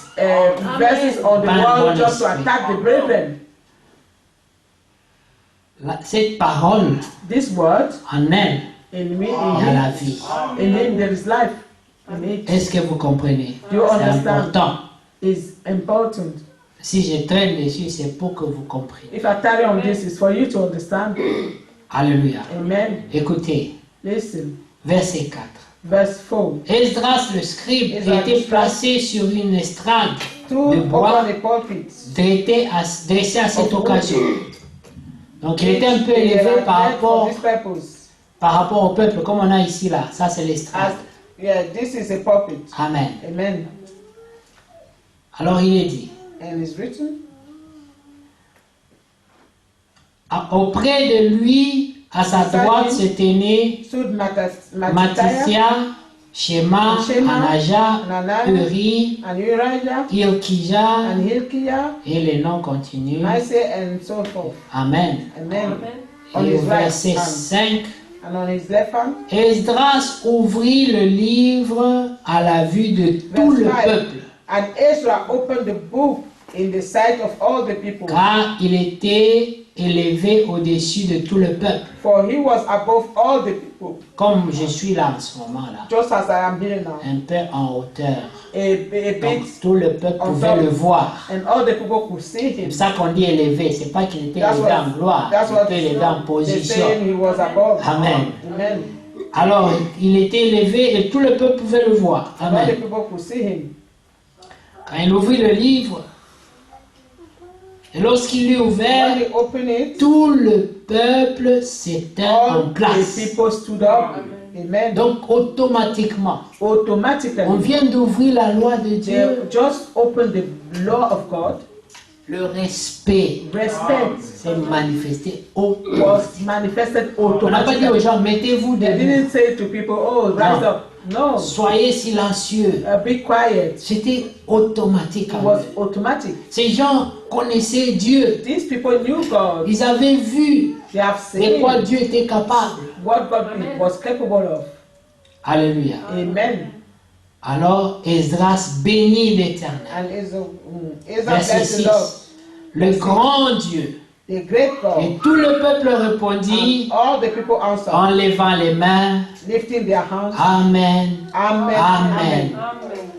verses on the wall just to attack the brethren. Cette parole, This word en elle, in me, il y a la vie. in him there is life. In it Est-ce que vous comprenez? Do you C'est understand? important. is important. Si je traîne dessus, c'est pour que vous compreniez. If I tarry on this, it's for you to understand. Alléluia. Amen. Écoutez, Listen, verset 4. verse 4. Esdras le scribe Esdras était le scribe. placé sur une estrade Two de bois upon the pulpit. dressé à cette occasion. Donc il était un peu They élevé were par meant for rapport, this purpose. par rapport au peuple, comme on a ici là. Ça c'est l'estrade. Yeah, this is a pulpit. Amen. Amen. Alors il est dit, And it's written, auprès de lui, à sa droite, se tenait stood Mattathiah Mattithia, Shema, Shema, Anaja, Hananiah, Uri, and Uriah, Ilkija, and Hilkiah, et les noms continuent. Isaiah, and so forth. Amen. Amen. On Et au his right verset hand. 5, And on his left hand, Esdras ouvrit le livre à la vue de tout le Verse 5. peuple, and Ezra opened the book in the sight of all the people, car il était élevé au-dessus de tout le peuple, for he was above all the people, comme je suis là en ce moment-là, just as I am here now. un peu en hauteur. A Donc bit, tout le peuple on pouvait top. le voir. and all the people could see C'est him. pour ça qu'on dit élevé, c'est pas qu'il était That's élevé en what, gloire, that's il what était élevé en they're position. saying, he was above. Amen. Amen. Alors, il était élevé et tout le peuple pouvait le voir. And all the Amen. people could see him. Quand il ouvrit le livre, et lorsqu'il l'eut When ouvert, he opened it, tout le peuple s'était en all the place. people stood up. Amen. Donc, automatiquement, on Automatically, vient d'ouvrir la loi de they Dieu. just opened the law of God. Le respect Respect s'est manifesté was automatiquement. manifested On n'a pas dit aux automatically. gens, mettez-vous They debout, didn't say to people, oh, rise No. up. No, soyez silencieux. be quiet. C'était automatique. It en was eux. automatic. Ces gens connaissaient Dieu. These people knew God. Ils avaient vu They have de quoi seen Dieu était capable. what God was capable of. Alléluia. Amen. Alors Esdras bénit l'Éternel. And Israel Verset blessed the 6. Lord, Le grand Dieu. the great God. Et tout le peuple répondit And all the people answered, en levant les mains. lifting their hands. Amen. Amen. Amen.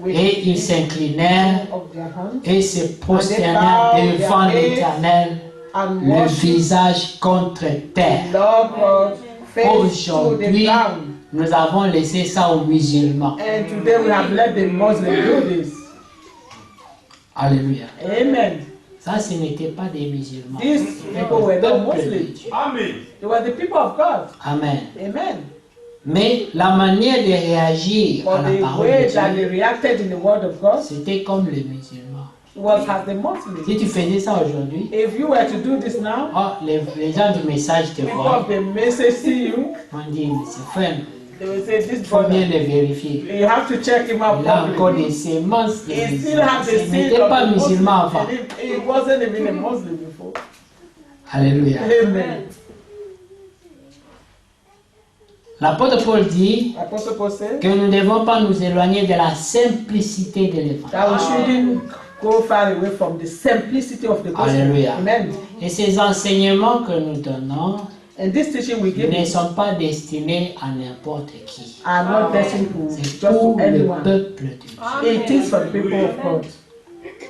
With Et ils s'inclinèrent of their hands et se prosternèrent devant l'Éternel, and le worship visage contre terre. Lord God face to the Aujourd'hui, ground. nous avons laissé ça aux musulmans. And today we have let the Muslims do this. Alléluia. Amen. Ça, ce n'était pas des musulmans. These C'était people le were not peuple de Muslims. Dieu. They were the people of God. Amen. Amen. Mais la manière de réagir à But la the parole way de that they Dieu, reacted in the word of God c'était comme les musulmans. was as the Muslims. Si tu faisais ça aujourd'hui, If you were to do this now, oh, les gens du message te people voient. of the message see you, On dit, mais c'est frère, they will say, this il faut bien brother, le vérifier. you have to check him out Il a encore properly. des sémences de He still musulmans. has the Il seed n'était of pas the musulman Muslim. avant. And he wasn't even a Muslim before. Alléluia. Amen. L'apôtre Paul dit Apostle Paul said que nous ne devons pas nous éloigner de la simplicité de l'évangile. that we shouldn't go far away from the simplicity of the gospel. Alléluia. Amen. Et ces enseignements que nous donnons And this teaching we give ne sont pas destinés à n'importe qui. are not destined to C'est just pour to le anyone. peuple de Dieu. It is for the people of God.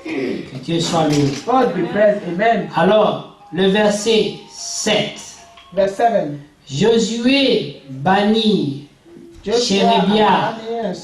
Que Dieu soit loué. God be praised. Amen. Alors, le verset 7. Verse 7. Josué bannit Chérébia,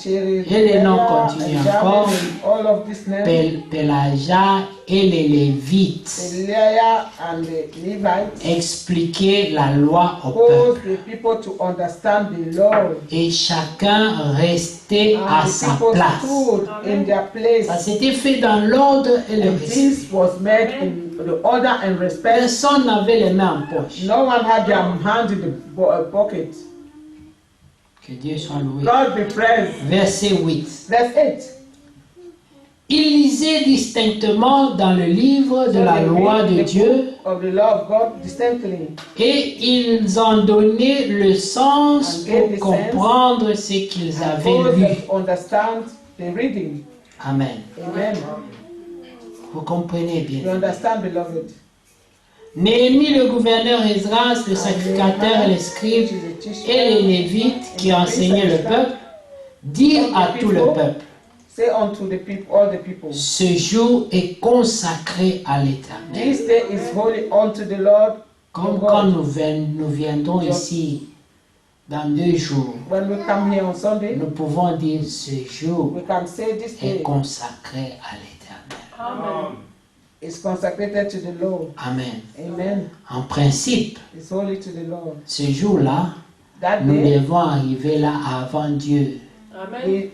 et les noms continuent encore, all of this name, Pélaja et les Lévites, Eliah and the Levites, expliquer la loi au caused peuple. the people to understand the law. Et chacun restait à And the sa people place. stood in their place. Ça s'était fait dans l'ordre et le And respect. this was made in the order and respect. Personne n'avait les mains en poche. No one had their hand in the pocket. Que Dieu soit loué. God be praised. Verset 8. Verse 8. Ils lisaient distinctement dans le livre de la loi de Dieu Of the law of God distinctly. et ils ont donné le sens pour comprendre ce qu'ils And avaient those lu. that understand the reading. Amen. Amen. Vous comprenez You bien. understand, beloved? Néhémie, le gouverneur, Esdras, le sacrificateur, les scribes et les lévites qui enseignaient le peuple, dirent à tout le peuple: Say unto the people, all the people, ce jour est consacré à l'Éternel. this day is holy unto the Lord Comme your quand God. nous viendrons ici dans 2 jours, When we come here on Sunday, nous pouvons dire ce jour we can say this est day consacré à l'Éternel. is consecrated to the Lord. Amen. Amen. En principe, It's holy to the Lord. ce jour-là, That nous day, devons arriver là avant Dieu.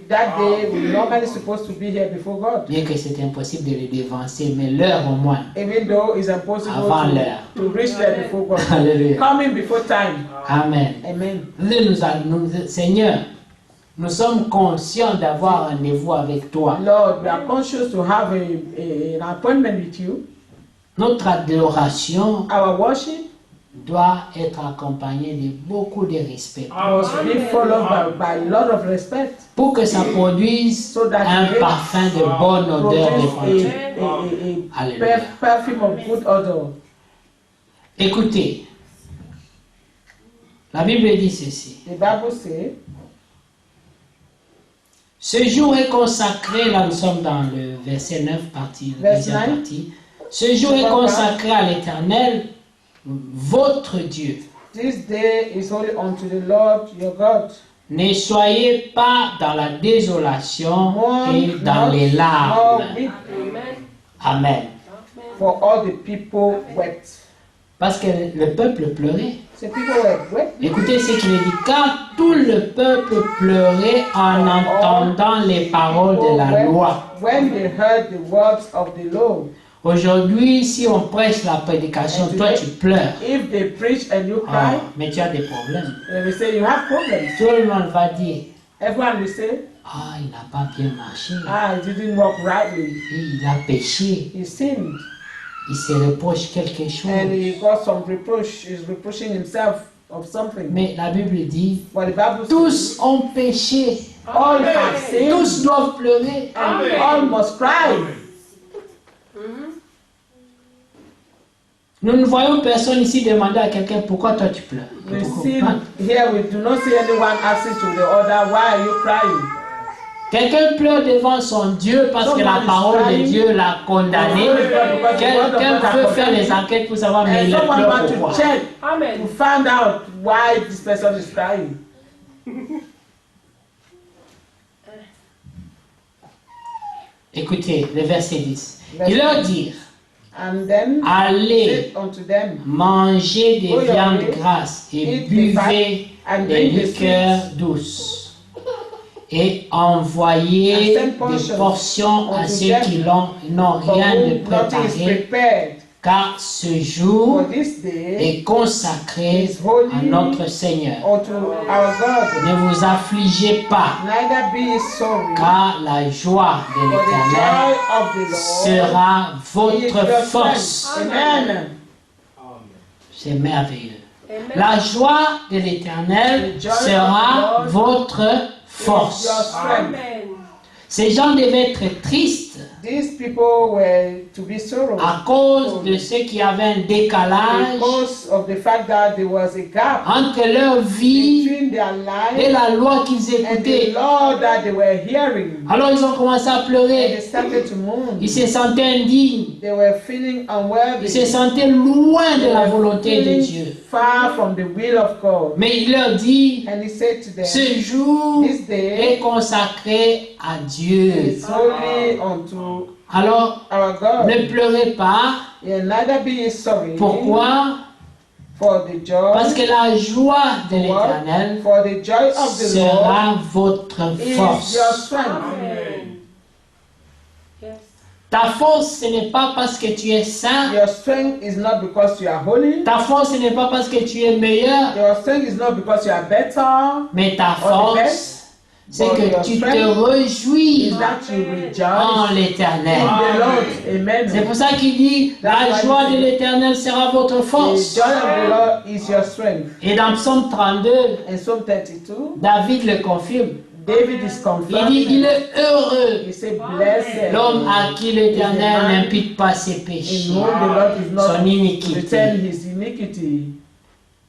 that day we're normally supposed to be here before God. Bien que c'est impossible de le dévancer, mais l'heure au moins. Even though it's impossible Avant l'heure. to reach there before God. Alléluia. Coming before time. Amen. Amen. Seigneur, nous sommes conscients d'avoir un rendez-vous avec toi. Lord, we are conscious to have an appointment with you. Notre adoration Our worship doit être accompagnée de beaucoup de respect. must be followed by a lot of respect. Pour que ça produise So that un it parfum de bonne odeur de produce fontaine. a Alléluia. perfume of good odor. Écoutez, la Bible dit ceci. The Bible says, Ce jour est consacré, là nous sommes dans le verset 9, Verse deuxième 9. partie. Ce jour est consacré à l'Éternel, votre Dieu. this day is holy unto the Lord your God. Ne soyez pas dans la désolation et Mourn dans not, les nor larmes. weep, Amen. for all the people wept. Parce que le peuple pleurait. So people were wept. Écoutez ce qu'il dit. Car tout le peuple pleurait en entendant les paroles de la People loi. wept when they heard the words of the law. Aujourd'hui, si on prêche la prédication, toi tu pleures. If they preach and you Ah, cry, mais tu as des problèmes. they will say you have problems. Tout le monde va dire, Everyone will say, ah, il n'a pas bien marché. it didn't work rightly. Il a péché. He sinned. Il se reproche quelque And chose. he got some reproach. He's reproaching himself of something. Mais la Bible dit, But the Bible tous says, ont péché. all have sinned Tous doivent pleurer. and all must cry. Nous ne voyons personne ici demander à quelqu'un pourquoi toi tu pleures. We Pourquoi see pas? here, we do not see anyone asking to the other, why are you crying? Quelqu'un pleure devant son Dieu parce que la Someone is parole de crying. Dieu l'a condamné. Quelqu'un peut faire les enquêtes pour savoir mais And il someone pleure wants pourquoi. to check to find out why this person is crying. Écoutez, le verset 10. Ils leur dirent, And then allez said unto them, mangez des Go your viandes way, grasses et eat the buvez fat, and des drink the liqueurs douces. Et envoyez And send des portions portions à unto ceux them qui n'ont for rien de whom nothing is préparé, prepared. car ce jour For this day est consacré is holy à notre Seigneur. unto our God. Ne vous affligez pas, Neither be ye sorry, car la joie de for the l'Éternel joy of the Lord sera is votre your force. strength. Amen. C'est merveilleux. La joie de l'Éternel The joy of sera the Lord votre Is your force. strength. Ces gens devaient être tristes these people were to be sorrowful à cause de ce qu'il y avait un décalage because of the fact that there was a gap entre leur vie between their et life la loi qu'ils and the écoutaient. law that they were hearing. Alors ils ont commencé à And they pleurer. started to mourn. Ils se sentaient indignes. They were feeling unworthy. Ils se sentaient loin de They la were volonté de feeling Dieu. far from the will of God. Mais il leur dit, And he said to them, ce jour this day est consacré à Dieu. is holy unto Alors, our God. ne pleurez pas. And neither be ye sorry Pourquoi? for the joy, Parce que la joie de l'Éternel for the joy of the Lord sera votre is your force. strength. Ta force, ce n'est pas parce que tu es saint. Your strength is not because you are holy. Ta force, ce n'est pas parce que tu es meilleur. Your strength is not because you are better. Mais ta Or the force, best. c'est But que your tu te strength réjouis is that you en rejoice in l'Éternel. the Lord. Amen. C'est pour ça qu'il dit, la joie de l'Éternel sera votre The force. joy of the Lord is your strength. Et dans Psaume 32, In Psalm 32, David le confirme. David is Il confirming. dit, il est heureux He said, blessed l'homme à qui l'Éternel n'impute pas ses in péchés. whom the Lord is not Son iniquité. return his iniquity.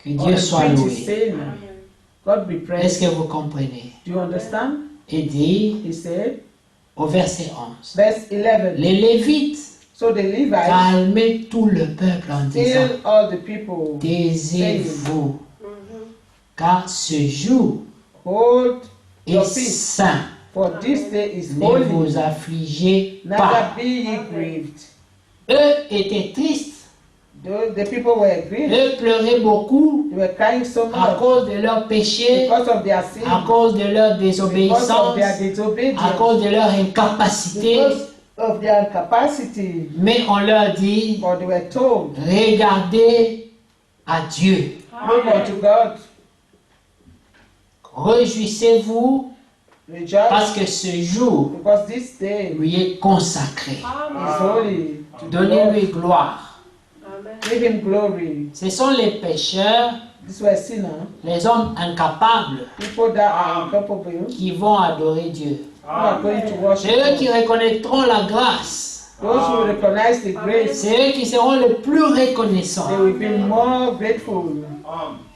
Que Or Dieu soit impute loué. his sin. God be Est-ce praised. que vous comprenez? Do you understand? Il dit He said, au verset 11, verse 11. les Lévites So the Levites calmaient tout le peuple en disant, tell all the people, taisez-vous, car ce jour hold your est peace, saint. for this day is Ne holy. vous affligez Neither pas. be ye grieved. Eux étaient tristes. The people were grieved. Eux pleuraient beaucoup They were crying so à much cause de leurs péchés, because of their sin, à cause de leur because of désobéissance, their à disobedience, cause de leur incapacité. because of their incapacity. Mais on leur dit, But they were told, regardez à Dieu. look unto God, Réjouissez-vous rejoice, parce que ce jour because this day lui est consacré. is holy. To the Lord. Donnez-lui gloire. Give him glory. Ce sont les pécheurs, These were sinners, les hommes incapables people that are incapable, qui vont adorer Dieu. who are going to worship C'est eux qui God. reconnaîtront la grâce. Those who recognize the grace, C'est eux qui seront les plus reconnaissants. they will be more grateful.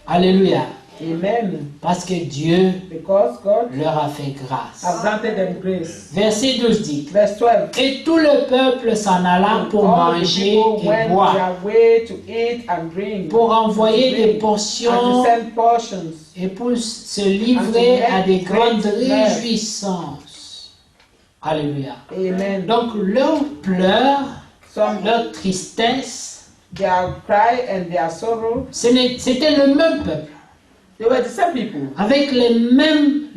Alléluia. Amen. Parce que Dieu Because God leur a fait grâce. has granted them grace. Verset 12 dit, Verse 12. et tout le peuple s'en alla pour All the manger people et went boire, their way to eat and drink, pour envoyer des and portions to send portions, et pour se livrer à des grandes réjouissances. Alléluia. Amen. Donc leur pleurs, Some leur tristesse, their cry and their sorrow, c'était le même peuple, they were the same people avec les mêmes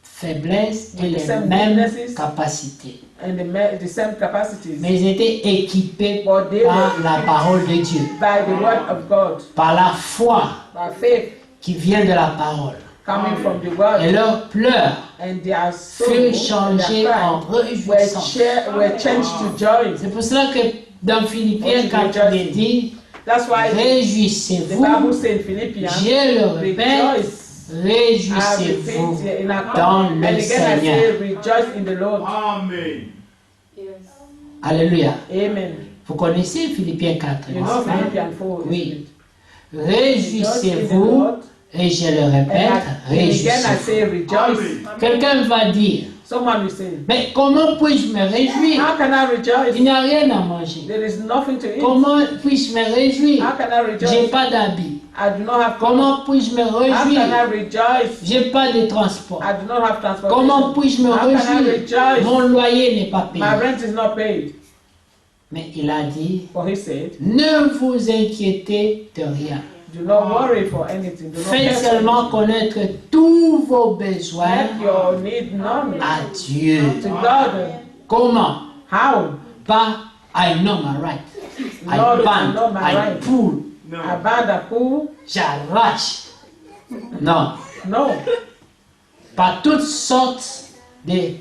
faiblesses et With the les same mêmes weaknesses. capacités. and the same capacities, Mais ils étaient équipés but they par were la parole de Dieu, by the word of God, par la foi by faith qui vient de la parole. coming from the Et word, leurs pleurs and their sorrow furent and changés their en cry réjouissance. were changed to joy. C'est pour cela que dans Philippiens, quand il est dit, That's why the réjouissez-vous, Bible says in Philippians, je le répète, rejoice. I réjouissez-vous repeat in a dans and le again I say, Seigneur. rejoice in the Lord. Amen. Alléluia. Amen. Vous connaissez Philippiens 4, You n'est-ce know pas? Philippians 4. Oui. isn't it? Rejoice in the Réjouissez-vous, Lord. et je le And répète, again I réjouissez-vous. say rejoice. Amen. Quelqu'un va dire, Someone will say, mais comment puis-je me réjouir? how can I Il rejoice? n'y a rien à manger. There is nothing to eat. Comment puis-je me réjouir? How can I J'ai rejoice? pas d'habit. I do not have clothes. Comment puis-je me How can I réjouir? rejoice? J'ai pas de transport. I do not have Comment transportation. puis-je me How can I réjouir? rejoice? Mon loyer n'est pas My payé. rent is not paid. Mais il a dit, For he said, ne vous inquiétez de rien. do not worry for anything. Do not Faites care for seulement anything. connaître tous vos besoins Let your need known à Dieu. to God. Comment? How? Pas I know my right. I Lord, I band, know my I right. pull, No. I band a pool? j'arrache. Non. No. Par toutes sortes de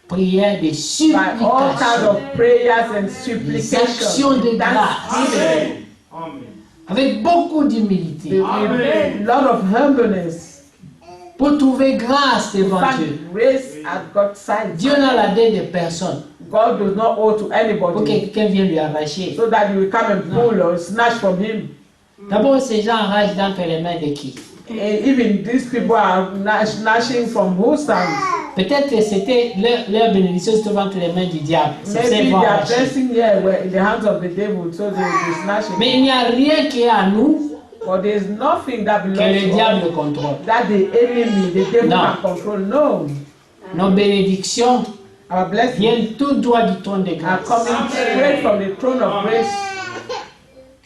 prières, de By all kinds supplications, of prayers and des actions supplications. de grâce, Thanksgiving. Amen. avec beaucoup d'humilité. With a lot of humbleness. pour trouver grâce devant Find Dieu. grace at God's side. Dieu n'a la dette de personne God does not owe to pour que anybody, quelqu'un vienne lui arracher. so that you will come and pull or snatch from him. D'abord, ces gens arrachent d'entre les mains de qui? And even these people are snatching from whose hands? Peut-être que c'était leur bénédiction c'était entre les mains du diable. C'est ça Maybe qu'ils vont their arracher. blessing here were in the hands of the devil, so they will snatch Mais it. il n'y a rien qui est à nous But there is nothing that que belongs le to us diable contrôle. that the enemy, the devil No. can control. No. Nos bénédictions Our blessings viennent tout droit du trône de are grâce. coming straight from the throne of grace.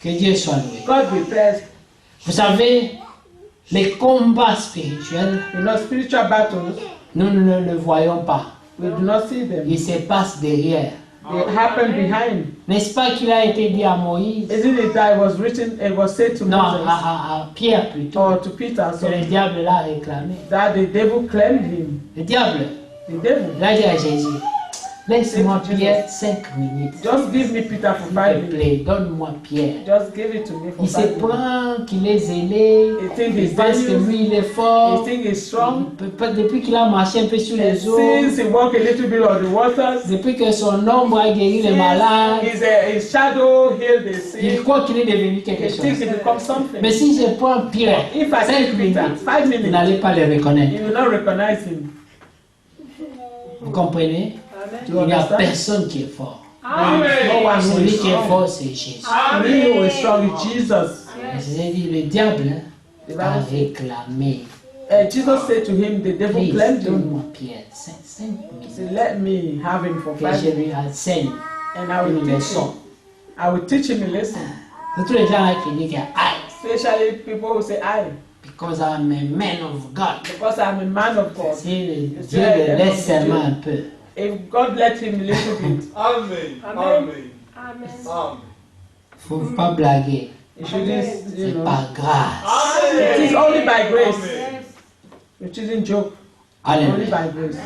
Que Dieu soit loué. God be blessed. Vous savez, les combats spirituels, You know, spiritual battles, nous ne le voyons pas. we do not see them. Il se passe derrière. They happen behind. N'est-ce pas qu'il a été dit à Moïse, Isn't it that it was said to non, Moses à Pierre plutôt, or to Peter, que so le diable l'a réclamé. that the devil claimed him? Le diable, The devil. il a dit à Jésus, laisse-moi Pierre 5 minutes. Just give me Peter for S'il 5 te minutes. plaît, donne-moi Pierre. Just give it to me for Il se 5 minutes. prend qu'il est zélé, He think il he's pense que dangerous. lui il est You fort. think he's strong? Depuis qu'il a marché un peu sur And les eaux, since he walk a little bit on the waters, depuis que son ombre a guéri les malades, his shadow healed the il sick. croit qu'il est devenu quelque He thinks chose. he becomes something. Mais si je prends Pierre, If I 5 take Peter, minutes, 5 vous minutes, n'allez pas le reconnaître. you will not recognize him. Vous comprenez? Do Il you n'y a understand? personne qui est fort. No one who Celui is qui est strong. fort, c'est Jésus. He who is strong is Jesus. Et j'ai dit, le diable The a Bible says, réclamé. Jesus said to him, the devil Please, claimed him. donne-moi Pierre, 5 He minutes. said, let me have him for Que 5 je minutes, lui enseigne and I will une teach him. leçon. I will teach him a lesson. C'est tous les gens là qui disent, aïe, Especially people who say, I, because I'm a man of God. because I'm a man of God. Si le Dieu le laisse seulement un peu. If God let him a little bit, Amen. Amen. Amen. Faut pas blaguer. he shouldn't, you C'est know. par grâce. It is only by grace. Amen. It isn't joke. Only Alléluia. by grace.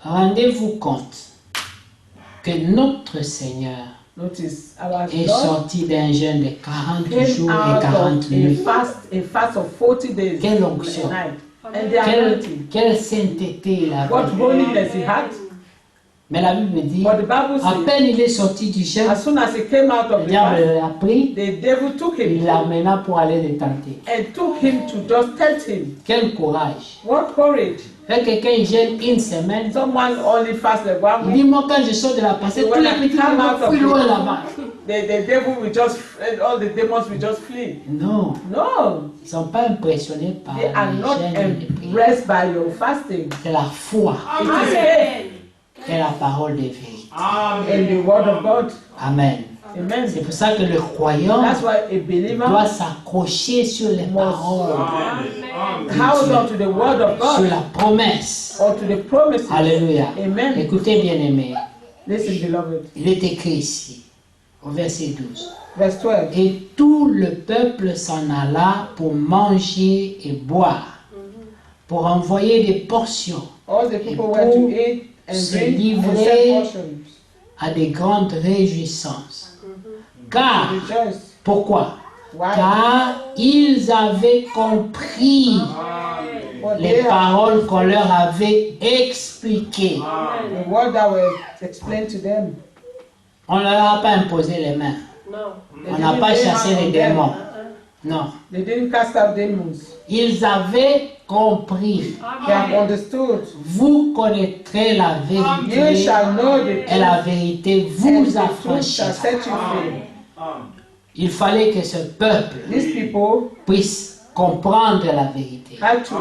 Rendez-vous compte que notre Seigneur Notice, our est Lord sorti d'un jeûne de 40 came jours et out 40 of nuits. a fast of 40 days Quelle and onction. night. And the anointing. Quelle sainteté il What avait. holiness he had. Mais la Bible me dit, But the Bible à says, peine il est sorti du jeûne, as soon as he came out le of the fast, diable l'a pris, the devil took il him l'amena pour aller le tenter. and took him to just tempt him. Quel courage. What courage. Quand quelqu'un gêne une semaine, Someone only fasted 1 week. dis-moi quand je sors de la passée, tous les petits vont fuir loin là-bas. The devil will just, all the demons will just flee. Non, No, ils ne sont pas impressionnés par they are les not jeûnes et les prières. impressed by your fasting. C'est la foi It is faith et la parole de vérité. and the word of God. Amen. Amen. C'est pour ça que le croyant That's why a believer doit s'accrocher sur les paroles, holds on to the word of sur God la promesse. or to the promises. Alléluia. Amen. Écoutez bien aimé, Listen, beloved. il est écrit ici, au verset 12. Verse 12. Et tout le peuple s'en alla pour manger et boire, pour envoyer des portions All the people went to eat and se drink and livrer send portions. à des grandes réjouissances. Car, Rejoice. pourquoi? Why? Car ils avaient compris For les they have paroles qu'on leur avait expliquées. the word that was explained to them. On ne leur a pas imposé les mains. They On n'a didn't pas lay chassé hands les on them. démons. Non. They didn't cast out demons. Ils avaient compris. They have understood. Vous connaîtrez la You vérité shall know the et truth, la vérité and vous the truth shall affranchira. set you free. Il fallait que ce peuple These people puisse comprendre la vérité, had to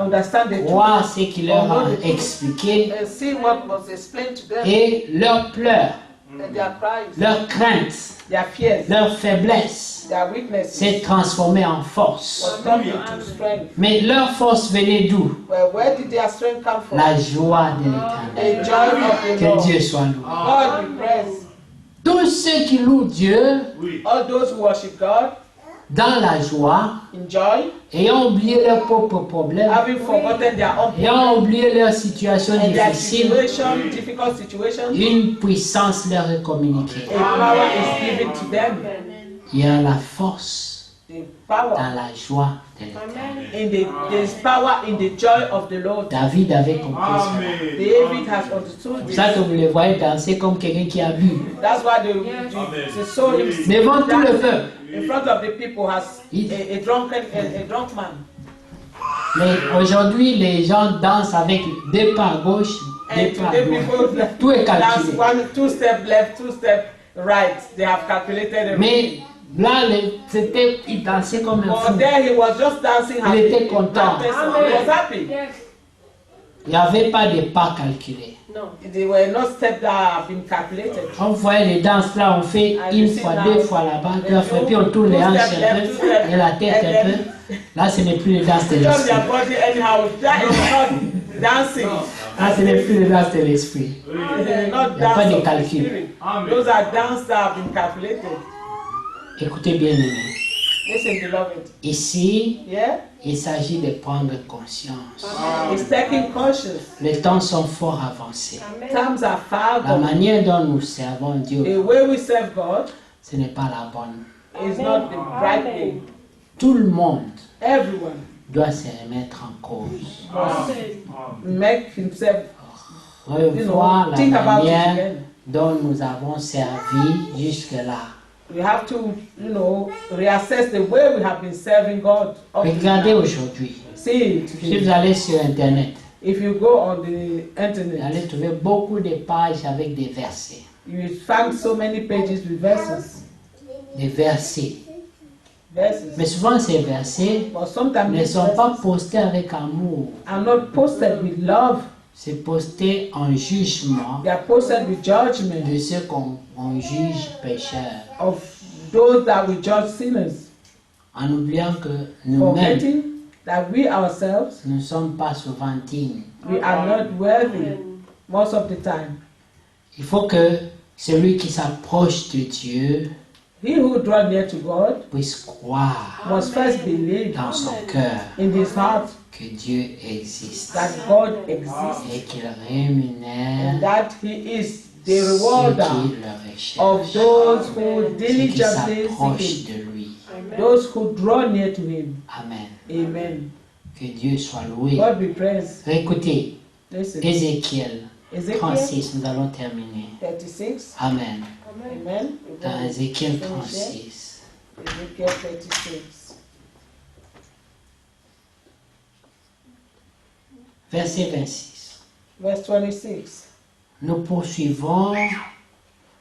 understand the truth voir ce qu'il leur a expliqué and see what was explained to them et leurs pleurs, and their cries, leurs craintes, their fears, leurs faiblesses their weaknesses s'est transformée en force. was turned into strength. Mais leur force venait d'où? Well, where did their strength come from? La joie de l'Éternel. The joy of the Que Lord. Dieu soit loué. God be praised. Tous ceux qui louent Dieu All those who worship God dans la joie, in joy, ayant oublié leurs propres problèmes, having forgotten their own ayant oublié leur situation and their difficile, situation, difficult situation, une puissance leur est communiquée. a power is given to them. Il y a la force The power. dans la joie de l'Éternel. There's power in the joy of the Lord. David avait compris cela. Amen. David has understood C'est this. pour ça que vous le voyez danser comme quelqu'un qui a bu. That's why the soul Devant tout le peuple. in front of the people has a drunk man. Mais aujourd'hui, les gens dansent avec deux pas à gauche, deux And pas à today droite. people Tout est dance calculé. 2 steps left, 2 steps right. They have calculated everything. Mais là, c'était, il dansait comme un But fou. there he was just dancing Il était happy. content. He was happy. Il n'y avait pas de pas calculés. They were not steps that have been calculated. On voyait les danses là, on fait une fois, deux fois là-bas, deux fois, puis on tourne les hanches un peu, et la tête un peu. Là, ce n'est plus les danses de Turn l'esprit. their body anyhow. That is not dancing. Là, ce n'est plus les danses de l'esprit. They are not Il n'y a pas de dance of the calcul. spirit. Those are dances that have been calculated. Écoutez bien, aimés. Listen, beloved. Ici, Yeah? il s'agit de prendre conscience. It's taking conscience. Les temps sont fort avancés. Times are far La gone. manière dont nous servons The Dieu, way we serve God ce n'est pas la bonne. is not the right way. Tout le monde Everyone doit se remettre en cause. must make himself, Revoir la think about it manière again. dont nous avons servi jusque-là. We have to, reassess the way we have been serving God. up to Regardez now. aujourd'hui. See, Si vous allez sur Internet, if you go on the vous internet, allez trouver beaucoup de pages avec des versets. you will find so many pages with verses. Des versets. Verses. Mais souvent, ces versets But sometimes ne these sont pas verses postés avec amour. are not posted with love. C'est posté en jugement They are posted with judgment de ceux qu'on juge pécheurs. of those that we judge sinners, En oubliant que nous-mêmes, forgetting that we ourselves, nous ne sommes pas souvent dignes. we are not worthy most of the time. Il faut que celui qui s'approche de Dieu He who draws near to God puisse croire must first believe dans son cœur in his heart que Dieu existe that God exists et qu'il and rémunère that he is the ceux rewarder qui le recherchent, of those who ceux qui diligently s'approchent seek him, de lui. those who draw near to him. Amen. Amen. Que Dieu soit loué. God be praised. Écoutez, Listen, Ézéchiel Ezekiel 36, nous allons terminer. 36. Amen. Amen. Dans Ézéchiel 36. Ezekiel 36. Verset 26. Verse 26. Nous poursuivons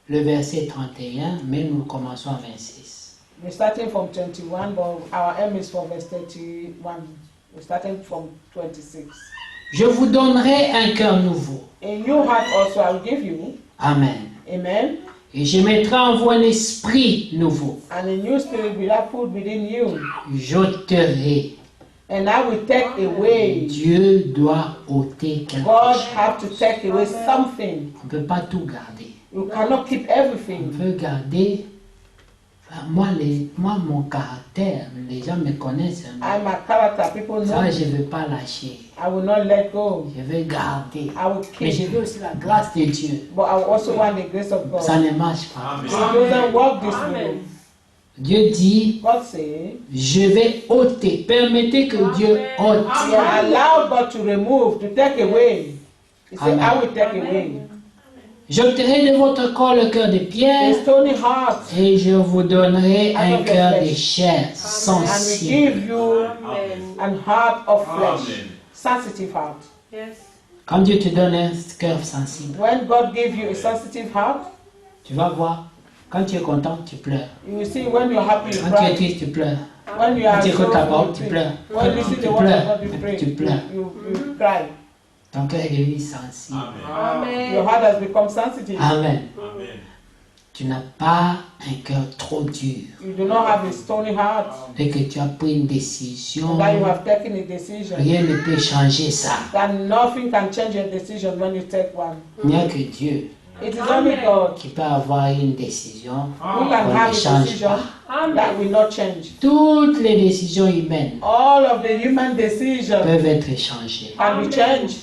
le verset 31, mais nous commençons à 26. We're starting from 21, but our aim is for verse 31. We're starting from 26. Je vous donnerai un cœur nouveau. A new heart also I will give you. Amen. Amen. Et je mettrai en vous un esprit nouveau. And a new spirit will I put within you. J'ôterai. And I will take away. Dieu doit ôter quelque God chose. have to take away something. On ne peut pas tout garder. You cannot keep On everything. veut garder. Enfin, moi, mon caractère, les gens me connaissent. I'm a character. People know Ça, me. je ne veux pas lâcher. I will not let go. Je veux garder. I will Mais je keep. veux aussi la grâce de Dieu. But I also want the grace of God. Ça ne marche pas. It doesn't work this way. Dieu dit, God say, je vais ôter. Permettez que Dieu ôte. you allow God to remove, to take away. He said, Amen. I will take away. J'ôterai de votre corps le cœur de pierre A stony heart, et je vous donnerai un cœur de chair and we sensible. give you an heart of flesh, Amen. sensitive heart. Quand Dieu te donne un cœur sensible, When God gives you a sensitive heart, tu vas voir, quand tu es content, tu pleures. you will see when you're happy, you Quand tu es cry. triste, tu pleures. When you Quand are tu écoutes la parole, sorrowful, tu you pleures. cry. When you Tu see the word of pleures. God, you pray. Tu pleures. You cry. Ton cœur est devenu sensible. Your heart has become sensitive. Amen. Amen. Tu n'as pas un cœur trop dur. You do not have a stony heart. Dès que tu as pris une décision, That you have taken a decision. rien ne peut changer ça. That nothing can change your decision when you take one. Il n'y a que Dieu It is only God qui peut avoir une décision who qu'on can ne have a change decision pas. that will not change. Toutes les décisions humaines All of the human decisions peuvent être changées. can be changed.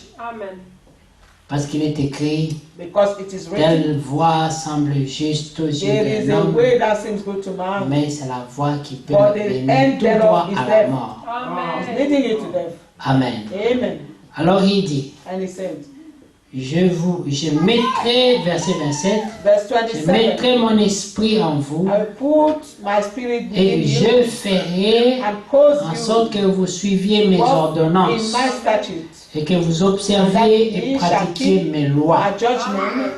Parce qu'il est écrit, because it is written, telle voie semble juste aux yeux there is d'un a homme, way that seems good to man, mais c'est la voie qui peut but le the mener end tout droit thereof is à la death. mort. It's leading you to death. Amen. Amen. Alors il dit, And he said, je mettrai, verset 27, verse je 27, mettrai mon esprit en vous I put my spirit et within je you ferai and cause en you sorte que vous suiviez mes walk in ordonnances my statutes, et que vous observiez et pratiquiez mes lois. my judgment,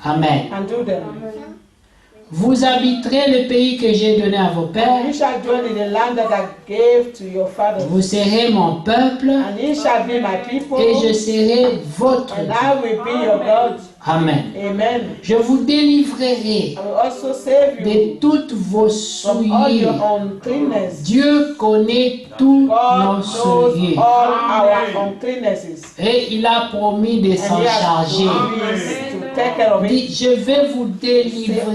Amen. and do them. Vous habiterez le pays que j'ai donné à vos And pères. you shall dwell in the land that I gave to your fathers, Vous serez mon peuple and ye shall be my people, et je serai votre and Dieu. I will be your God. Amen. Amen. Je vous délivrerai I will also save de you toutes vos from all your souillures. uncleanness. Dieu connaît tous nos God knows souillures. all our uncleannesses, Et il a promis de and s'en He has charger. promised to take care of Il dit, it. je vais vous Say, I délivrer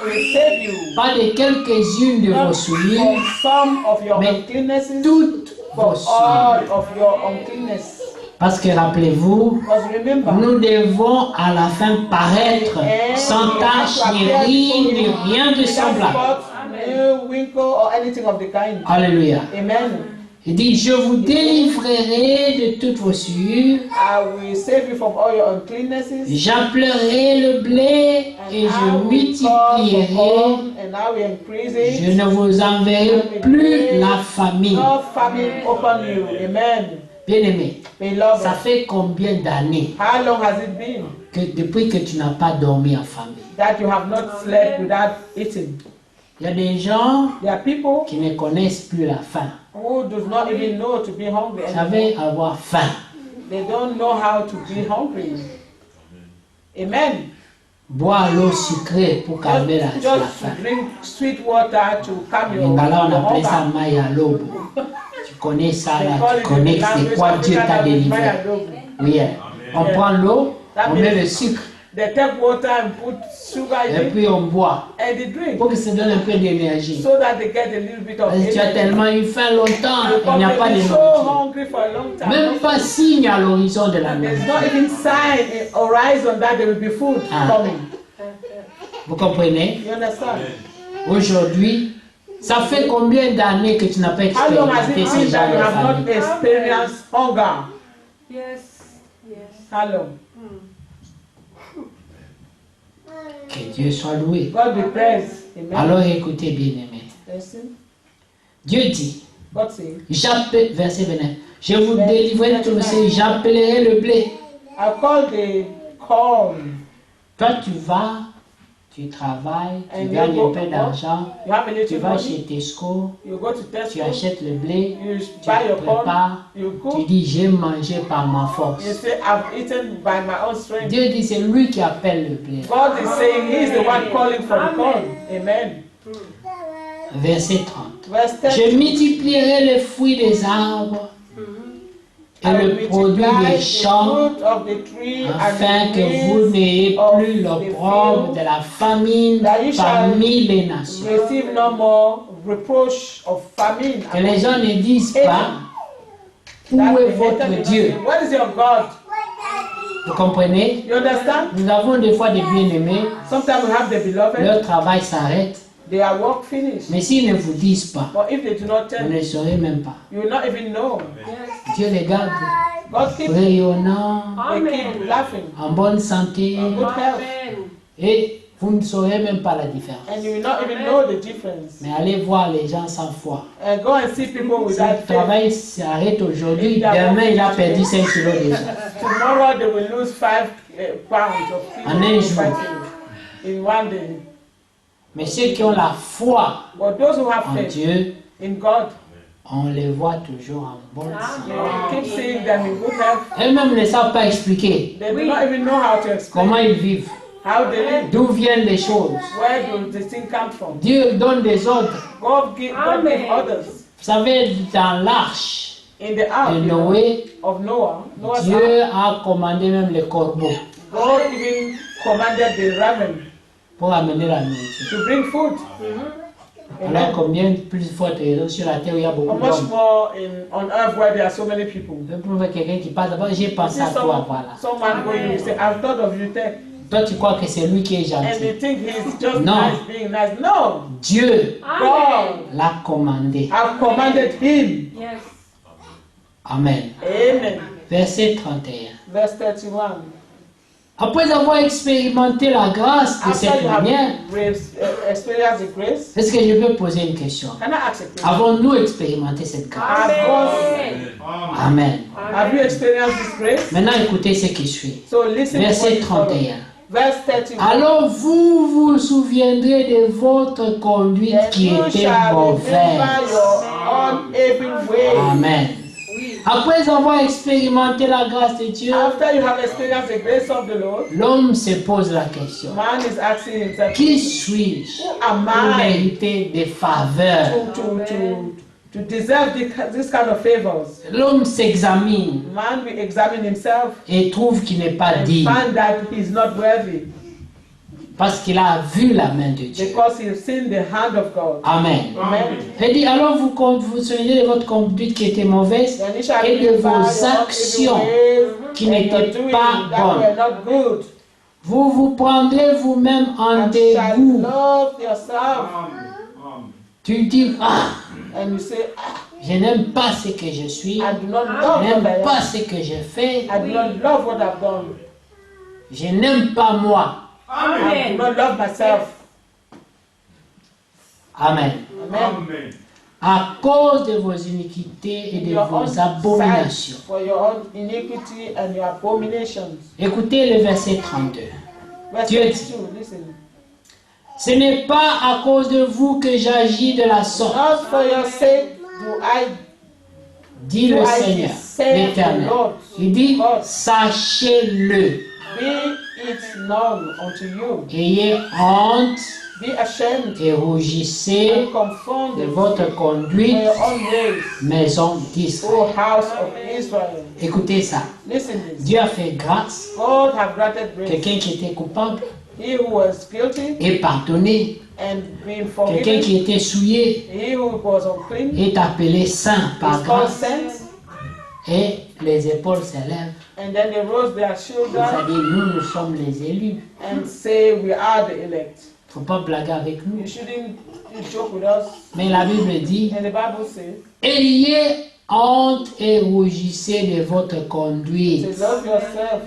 will save you pas de quelques-unes de vos not souillures, from some of your mais uncleannesses, toutes vos for souillures. all of your uncleanness. Parce que rappelez-vous, Because remember, nous devons à la fin paraître sans tache, ni ride, ni rien de semblable. no wrinkle or anything of the kind. Alléluia. Amen. Il dit, je vous délivrerai de toutes vos souillures, I will save you from all your uncleannesses. j'appellerai le blé et I je will cause for multiplierai. corn, and I will increase Je it. ne vous enverrai plus la famine. No famine upon you. Amen. Bien-aimé, Beloved, ça fait combien d'années how long has it been que depuis que tu n'as pas dormi en famille? that you have not slept without eating? Il y a des gens There are people qui ne connaissent plus la faim. who do not even know to be hungry Vous anymore. savez, avoir faim. They don't know how to be hungry. Amen. Boire l'eau sucrée pour calmer la Just faim. drink sweet water to calm En your Lingala, on appelait ça hunger. maya lobo. Tu connais ça They là, call tu it in connais the c'est language quoi of Dieu t'a Africa, délivré. Maya Dogo. Oui, on prend l'eau, on met le sucre They take water and put sugar in et it puis on boit and they drink pour que ça donne un peu d'énergie. so that they get a little bit of Parce que tu as energy. tellement eu faim longtemps, il Because n'y a they've pas de been so nourriture. hungry for a long time. Même pas signe à l'horizon de la There's nourriture. not even sign in horizon that there will be food Ah. coming. Vous comprenez? You understand? Aujourd'hui, ça fait combien d'années que tu n'as pas How long has it expérimenté ce been that genre you de have not famille? experienced hunger? Yes. How long? Que Dieu soit loué. God be praised. Amen. Alors écoutez bien aimé. Listen. Dieu dit, God say, verset 29, je vous délivrerai de tous ces, j'appellerai le blé. I call the corn. Toi tu vas, tu travailles, tu And gagnes you un go- peu d'argent, You have a tu little vas chez money. Tesco, You go to tu Tesco. achètes le blé, You tu buy your corn. prépares, You tu cook. dis j'ai mangé par ma force. You say, I've eaten by my own strength. Dieu dit c'est lui qui appelle le blé. God is saying He's the one calling for the corn. Amen. Verset 30. Verse 10. Je multiplierai les fruits des arbres et I will le produit multiply des the champs fruit of the tree afin and the que vous trees n'ayez of plus the l'opprobre field, de la famine that you shall parmi les nations. receive no more reproach of famine. Que les gens ne disent pas où That est the votre haters will Dieu. say, where is your God? Vous comprenez? You understand? Nous avons des fois des bien-aimés, Sometimes we have the beloved, leur travail s'arrête, their work finished. mais s'ils ne vous disent pas, But if they do not vous tell ne you, le saurez même pas. you will not even know. Dieu les garde God keeps rayonnants, they keep laughing, en bonne santé, good health, et vous ne saurez même pas la différence. and you will not even know the difference. Mais allez voir les gens sans foi. And go and see people Si without le faith. travail s'arrête aujourd'hui, demain il a perdu 5 kilos déjà. Tomorrow they will lose 5 pounds of En un jour. in one day. Mais ceux qui ont la foi But those who have en faith Dieu, in God, on les voit toujours en bonne santé. you keep seeing them in good health. Eux-mêmes ne savent pas expliquer They do not even know how to explain comment ils vivent, how they live. d'où viennent les choses. Where do the thing come from? Dieu donne des ordres. God give others. Vous savez, dans l'arche In the ark de Noé, of Noah's ark, Dieu a commandé même les corbeaux God even commanded the raven pour amener la nourriture. to bring food. Alors combien plus forte raison sur la terre où il y a How beaucoup much d'hommes. more on earth where there are so many people? Pour voir quelqu'un qui passe d'abord, j'ai pensé See à toi, voilà. someone going, you say, I've thought of you, take. Toi, tu crois que c'est lui qui est And gentil. they think he's just No. nice, being nice. No, Dieu God l'a commandé. have commanded him. Yes. Amen. Amen. Verset 31. Verse 31. Après avoir expérimenté la grâce de After cette you have manière, experienced the grace, est-ce que je peux poser une question? can I ask a question? Avons-nous expérimenté cette grâce? Amen. Have you experienced this grace? Maintenant, écoutez ce qui suit. So listen to what Verset is following. 31. Verse 31. Alors vous vous souviendrez de votre conduite Then qui you était shall remember mauvaise. your own evil ways. Amen. Après avoir expérimenté la grâce de Dieu, After you have experienced the grace of the Lord, l'homme se pose la question. man is asking himself, Qui suis-je who am pour I mériter des faveurs? to deserve this kind of favors? L'homme s'examine Man will examine himself et trouve qu'il n'est pas and digne find that he is not worthy parce qu'il a vu la main de Dieu. because he has seen the hand of God. Amen. Amen. Il dit, alors vous vous souvenez de votre conduite qui était mauvaise Then you shall et de remember vos your own actions evil ways qui and n'étaient your doings pas that bonnes. were not good. Vous vous prendrez vous-même en And you shall dégoût. love yourself. Tu dis, ah, And you say, je n'aime pas ce que je suis, I do not je love n'aime what I pas am. ce que je fais, I do not love what I've done. je n'aime pas moi. I do not love myself. Amen. Amen. À cause de vos iniquités et de Your own vos abominations. sight for your own iniquity and your abominations. Écoutez le verset 32. Verse Dieu 22, listen. Ce n'est pas à cause de vous que j'agis de la sorte, Not for your sake do I dit le Seigneur, l'Éternel. Il dit, sachez-le, be it known unto you. ayez honte Be ashamed et rougissez and de confounded votre for conduite, your own ways, maison O d'Israël. house of Israel. Écoutez ça. Listen this. Dieu a fait grâce. God have granted grace. Quelqu'un qui était coupable He who was guilty est pardonné. and being Quelqu'un forgiven. qui était souillé He who was unclean est appelé saint is par called grâce. saint. Et les épaules s'élèvent. And then they rose their shoulders C'est-à-dire, nous sommes les élus. and say, we are the elect. Il ne faut pas blaguer avec nous. You shouldn't joke with us. Mais la Bible dit, And the Bible says, ayez honte et rougissez de votre say, conduite. love yourself.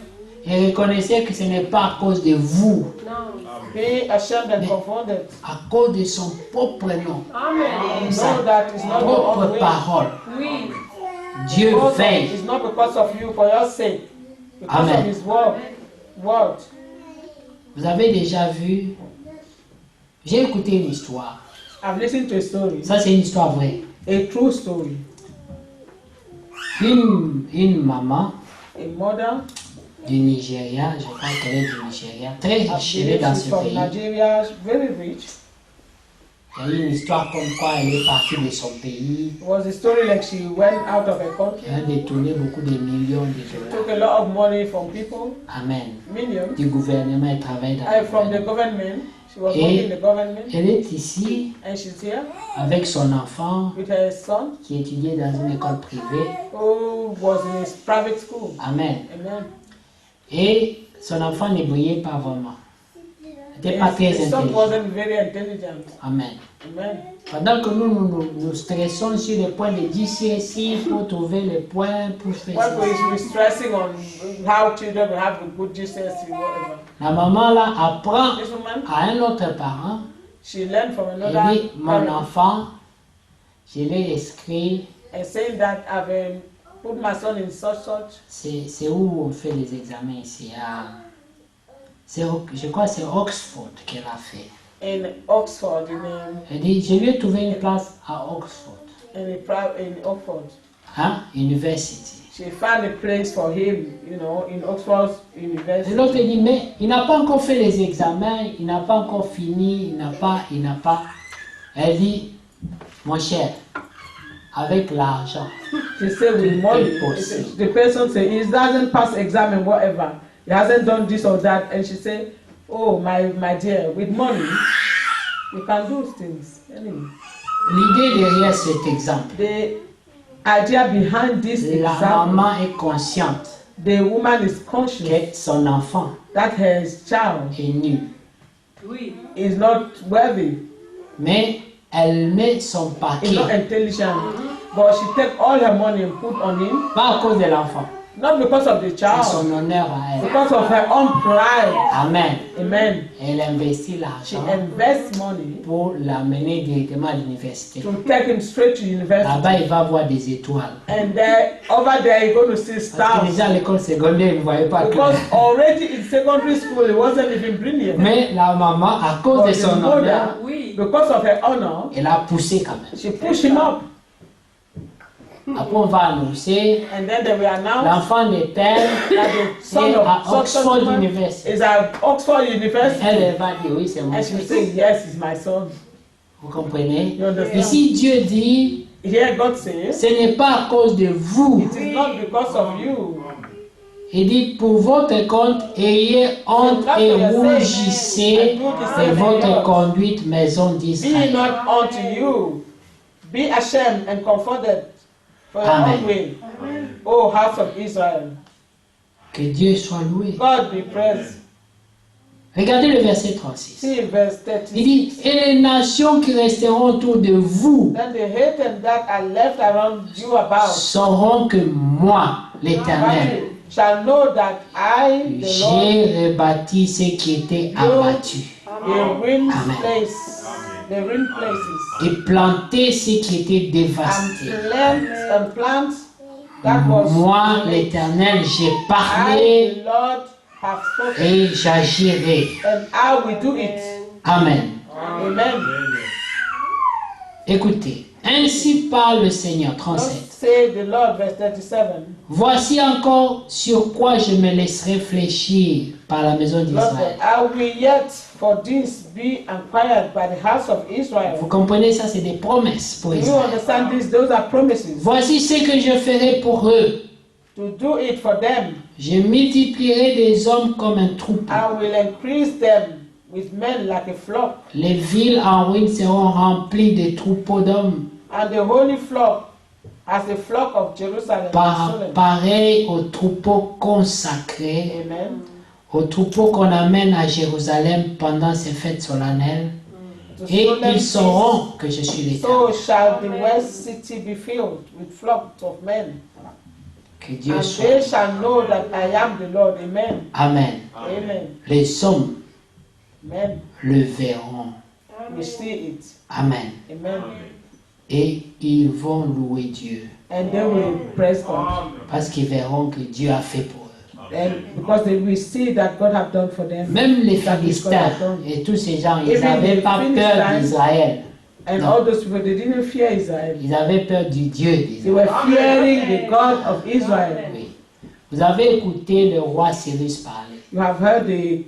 Et reconnaissez que ce n'est pas à cause de vous, Be ashamed and confounded. à cause de son propre nom, Amen. sa Know that it's not your own propre way. parole. Oui. Dieu Because veille. it's not because of you, for your sake. Because Amen. of his word. Vous avez déjà vu, j'ai écouté une histoire. I've listened to a story. Ça, c'est une histoire vraie. A true story. Une maman A mother, du Nigeria, je crois qu'elle est du Nigeria, très I riche, elle est believe dans she's ce from pays. Nigeria, very rich. Il y a eu une histoire comme quoi elle est partie de son pays, It was a story like she went out of her country, elle a détourné beaucoup de millions de took dollars. a lot of money from people, Amen. millions, Du gouvernement, elle travaille dans and le from the gouvernement. government. She was working in the government, Elle est ici and she's here avec son enfant with her son, qui étudiait dans une école privée. who was in his private school. Amen. Amen. Et son enfant ne brillait pas vraiment. Il n'était pas His très son intelligent. wasn't very intelligent. Amen. Amen. Pendant que nous stressons sur les points de GCSE pour trouver les points pour faire What ça. we're stressing on how children will have a good GCSE, whatever. La maman là apprend This woman, à un autre parent. she learned from Elle another dit, mon parent enfant, je l'ai inscrit, and saying that I've put my son in such. c'est où on fait les examens ici. Je crois que c'est Oxford qu'elle a fait. In Oxford, Elle dit, je lui ai trouvé une place à Oxford, in Oxford. hein, University. She found a place for him, in Oxford Et University. l'autre dit, mais il n'a pas encore fait les examens, il n'a pas encore fini, il n'a pas. Elle dit, mon cher, avec l'argent, She said with money, Impossible. the person said he doesn't pass exam and whatever. He hasn't done this or that. And she said, oh, my dear, with money, You can do things. Anyway. L'idée derrière cet exemple, The idea behind this la example, maman est consciente the woman is conscious que son enfant that her child est nul, is not worthy, mais elle met son is paquet, not intelligent, but she take all her money and put on him, pas à cause de l'enfant, not because of the c'est child, son honneur à elle. because of her own pride. Amen. Amen. Elle investit She l'argent invests money pour l'amener directement à l'université. to take him straight to university. Là-bas, il va voir des étoiles. And there, over there, you're going to see Parce que stars. déjà à l'école secondaire, il ne voyait pas Because clair. already in secondary school, he wasn't even brilliant. Mais la maman, à cause de But the son honneur, mother, because of her honor, elle a poussé quand même. she pushed him up. Après, on va annoncer And then they will announce l'enfant de tel that the son est à of such Oxford woman University. is at Oxford University. Elle va dire oui, c'est mon And she fils. say, yes, it's my son. Vous comprenez? You understand? Ici, Dieu dit, Here God says, ce n'est pas à cause de vous. it is not because of you. Il dit, pour votre compte, ayez honte et rougissez de votre conduite, maison Be d'Israël. not unto you. Be ashamed and comforted for your Amen. own way, O house of Israel. Que Dieu soit loué. God be praised. Regardez le verset 36. See verse Il dit, 36. et les nations qui resteront autour de vous Then the heathen that are left around you about sauront que moi, l'Éternel, shall know that I, the Lord, j'ai rebâti ce qui était abattu the ruined Amen. place, the ruined places, et planté ce qui était and dévasté. plant that was Moi, l'Éternel, j'ai I, parlé the Lord, have spoken, et j'agirai. and I will do it. Amen. Amen. Écoutez, ainsi parle le Seigneur, Don't 37. say the Lord, verse 37. Voici encore sur quoi je me laisserai fléchir par la maison Lord, d'Israël. I will yet for this be inquired by the house of Vous Israel. comprenez ça, c'est des promesses pour Do you Israël. understand this? Those are promises. Voici ce que je ferai pour eux. To do it for them, Je multiplierai des hommes comme un troupeau. I will increase them with men like a flock, Les villes en ruine seront remplies de troupeaux d'hommes, and the holy flock as the flock of Jerusalem. pareil aux troupeaux consacrés, Amen. aux troupeaux qu'on amène à Jérusalem pendant ces fêtes solennelles. To Et solemn ils feast, sauront que je suis l'Éternel. so shall the west city be filled with flocks of men, Que Dieu and soit. they shall know that I am the Lord. Amen. Amen. Amen. Les hommes Amen. le verront. We see it. Amen. Amen. Et ils vont louer Dieu. And they will praise God. Parce qu'ils verront que Dieu a fait pour eux. And because they will see that God have done for them. Même les That is God Philistins have done. et tous ces gens, ils Even n'avaient the pas peur Philistines, d'Israël. And No. all those people, they didn't fear Israel. Ils avaient peur du Dieu They d'Israël. were fearing the God of Israel. Oui. Vous avez écouté le roi Cyrus parler. You have heard we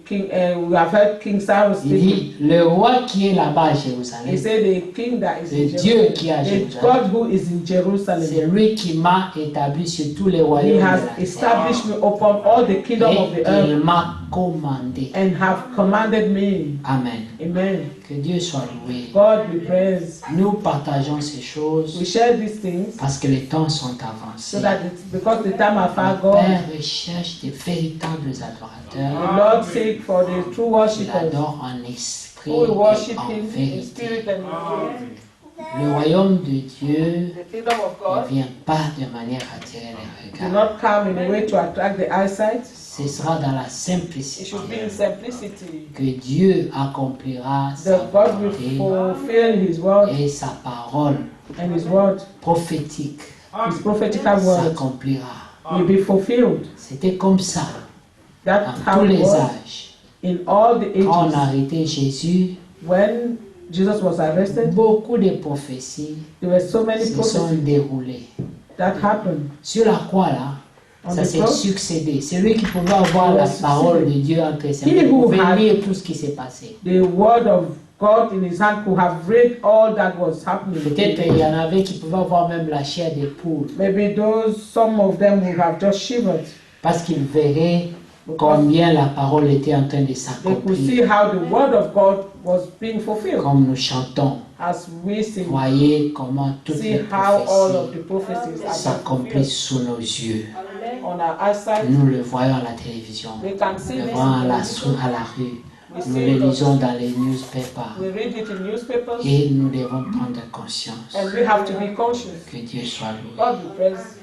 have heard King Cyrus Il speaking. dit, le roi qui est là-bas à Jérusalem, He said the king that is Le in Dieu Jerusalem, qui est à the Jérusalem. God who is in c'est Jerusalem. lui qui m'a établi sur tous les He royaumes de has la terre. established me upon all the kingdom of the Et il earth m'a commandé. and have commanded me. Amen. Amen. Que Dieu soit loué. God be praised. Nous partageons ces choses We share these things parce que les temps sont so avancés. that it's because the time of our Le God, Père recherche des véritables the adorateurs Lord seek for the true qui worshippers l'adorent en esprit who will et worship en Him in vérité. spirit and in truth. Le royaume de Dieu The kingdom of ne God vient pas de manière à attirer les do regards. not come in a way to attract the eyesight. Ce sera dans la It simplicité should be in simplicity. que Dieu accomplira sa That God will volonté fulfill His word et sa parole and His word, prophétique His prophetical word s'accomplira. will be fulfilled. C'était comme ça That's dans how tous it les was âges. in all the Quand on a ages. arrêté Jésus, When Jesus was arrested, beaucoup de prophéties there were so many se sont prophecies déroulées. that happened. Sur la croix, là, On ça the s'est cross, succédé. Celui qui pouvait avoir la Yes, parole de Dieu entre ses mains, He who pouvait had- lire tout ce qui s'est passé. the word of God in his hand could have read all that was happening. Peut-être il y en avait qui pouvaient avoir même la chair des poules Maybe some of them would have just shivered. parce qu'ils verraient Because combien la parole était en train de they could s'accomplir. see how the word of God was being fulfilled. Comme nous chantons, As we sing, voyez comment toutes see les how all of the prophéties prophecies are s'accomplissent fulfilled sous nos yeux. on our eyesight. Nous le voyons à la télévision, We can see nous le this voyons à in la, television. à la rue, We nous see le it on- lisons dans les newspapers We read it in newspapers, et nous devons prendre conscience. and we have to be conscious. Que Dieu soit loué. God be praised.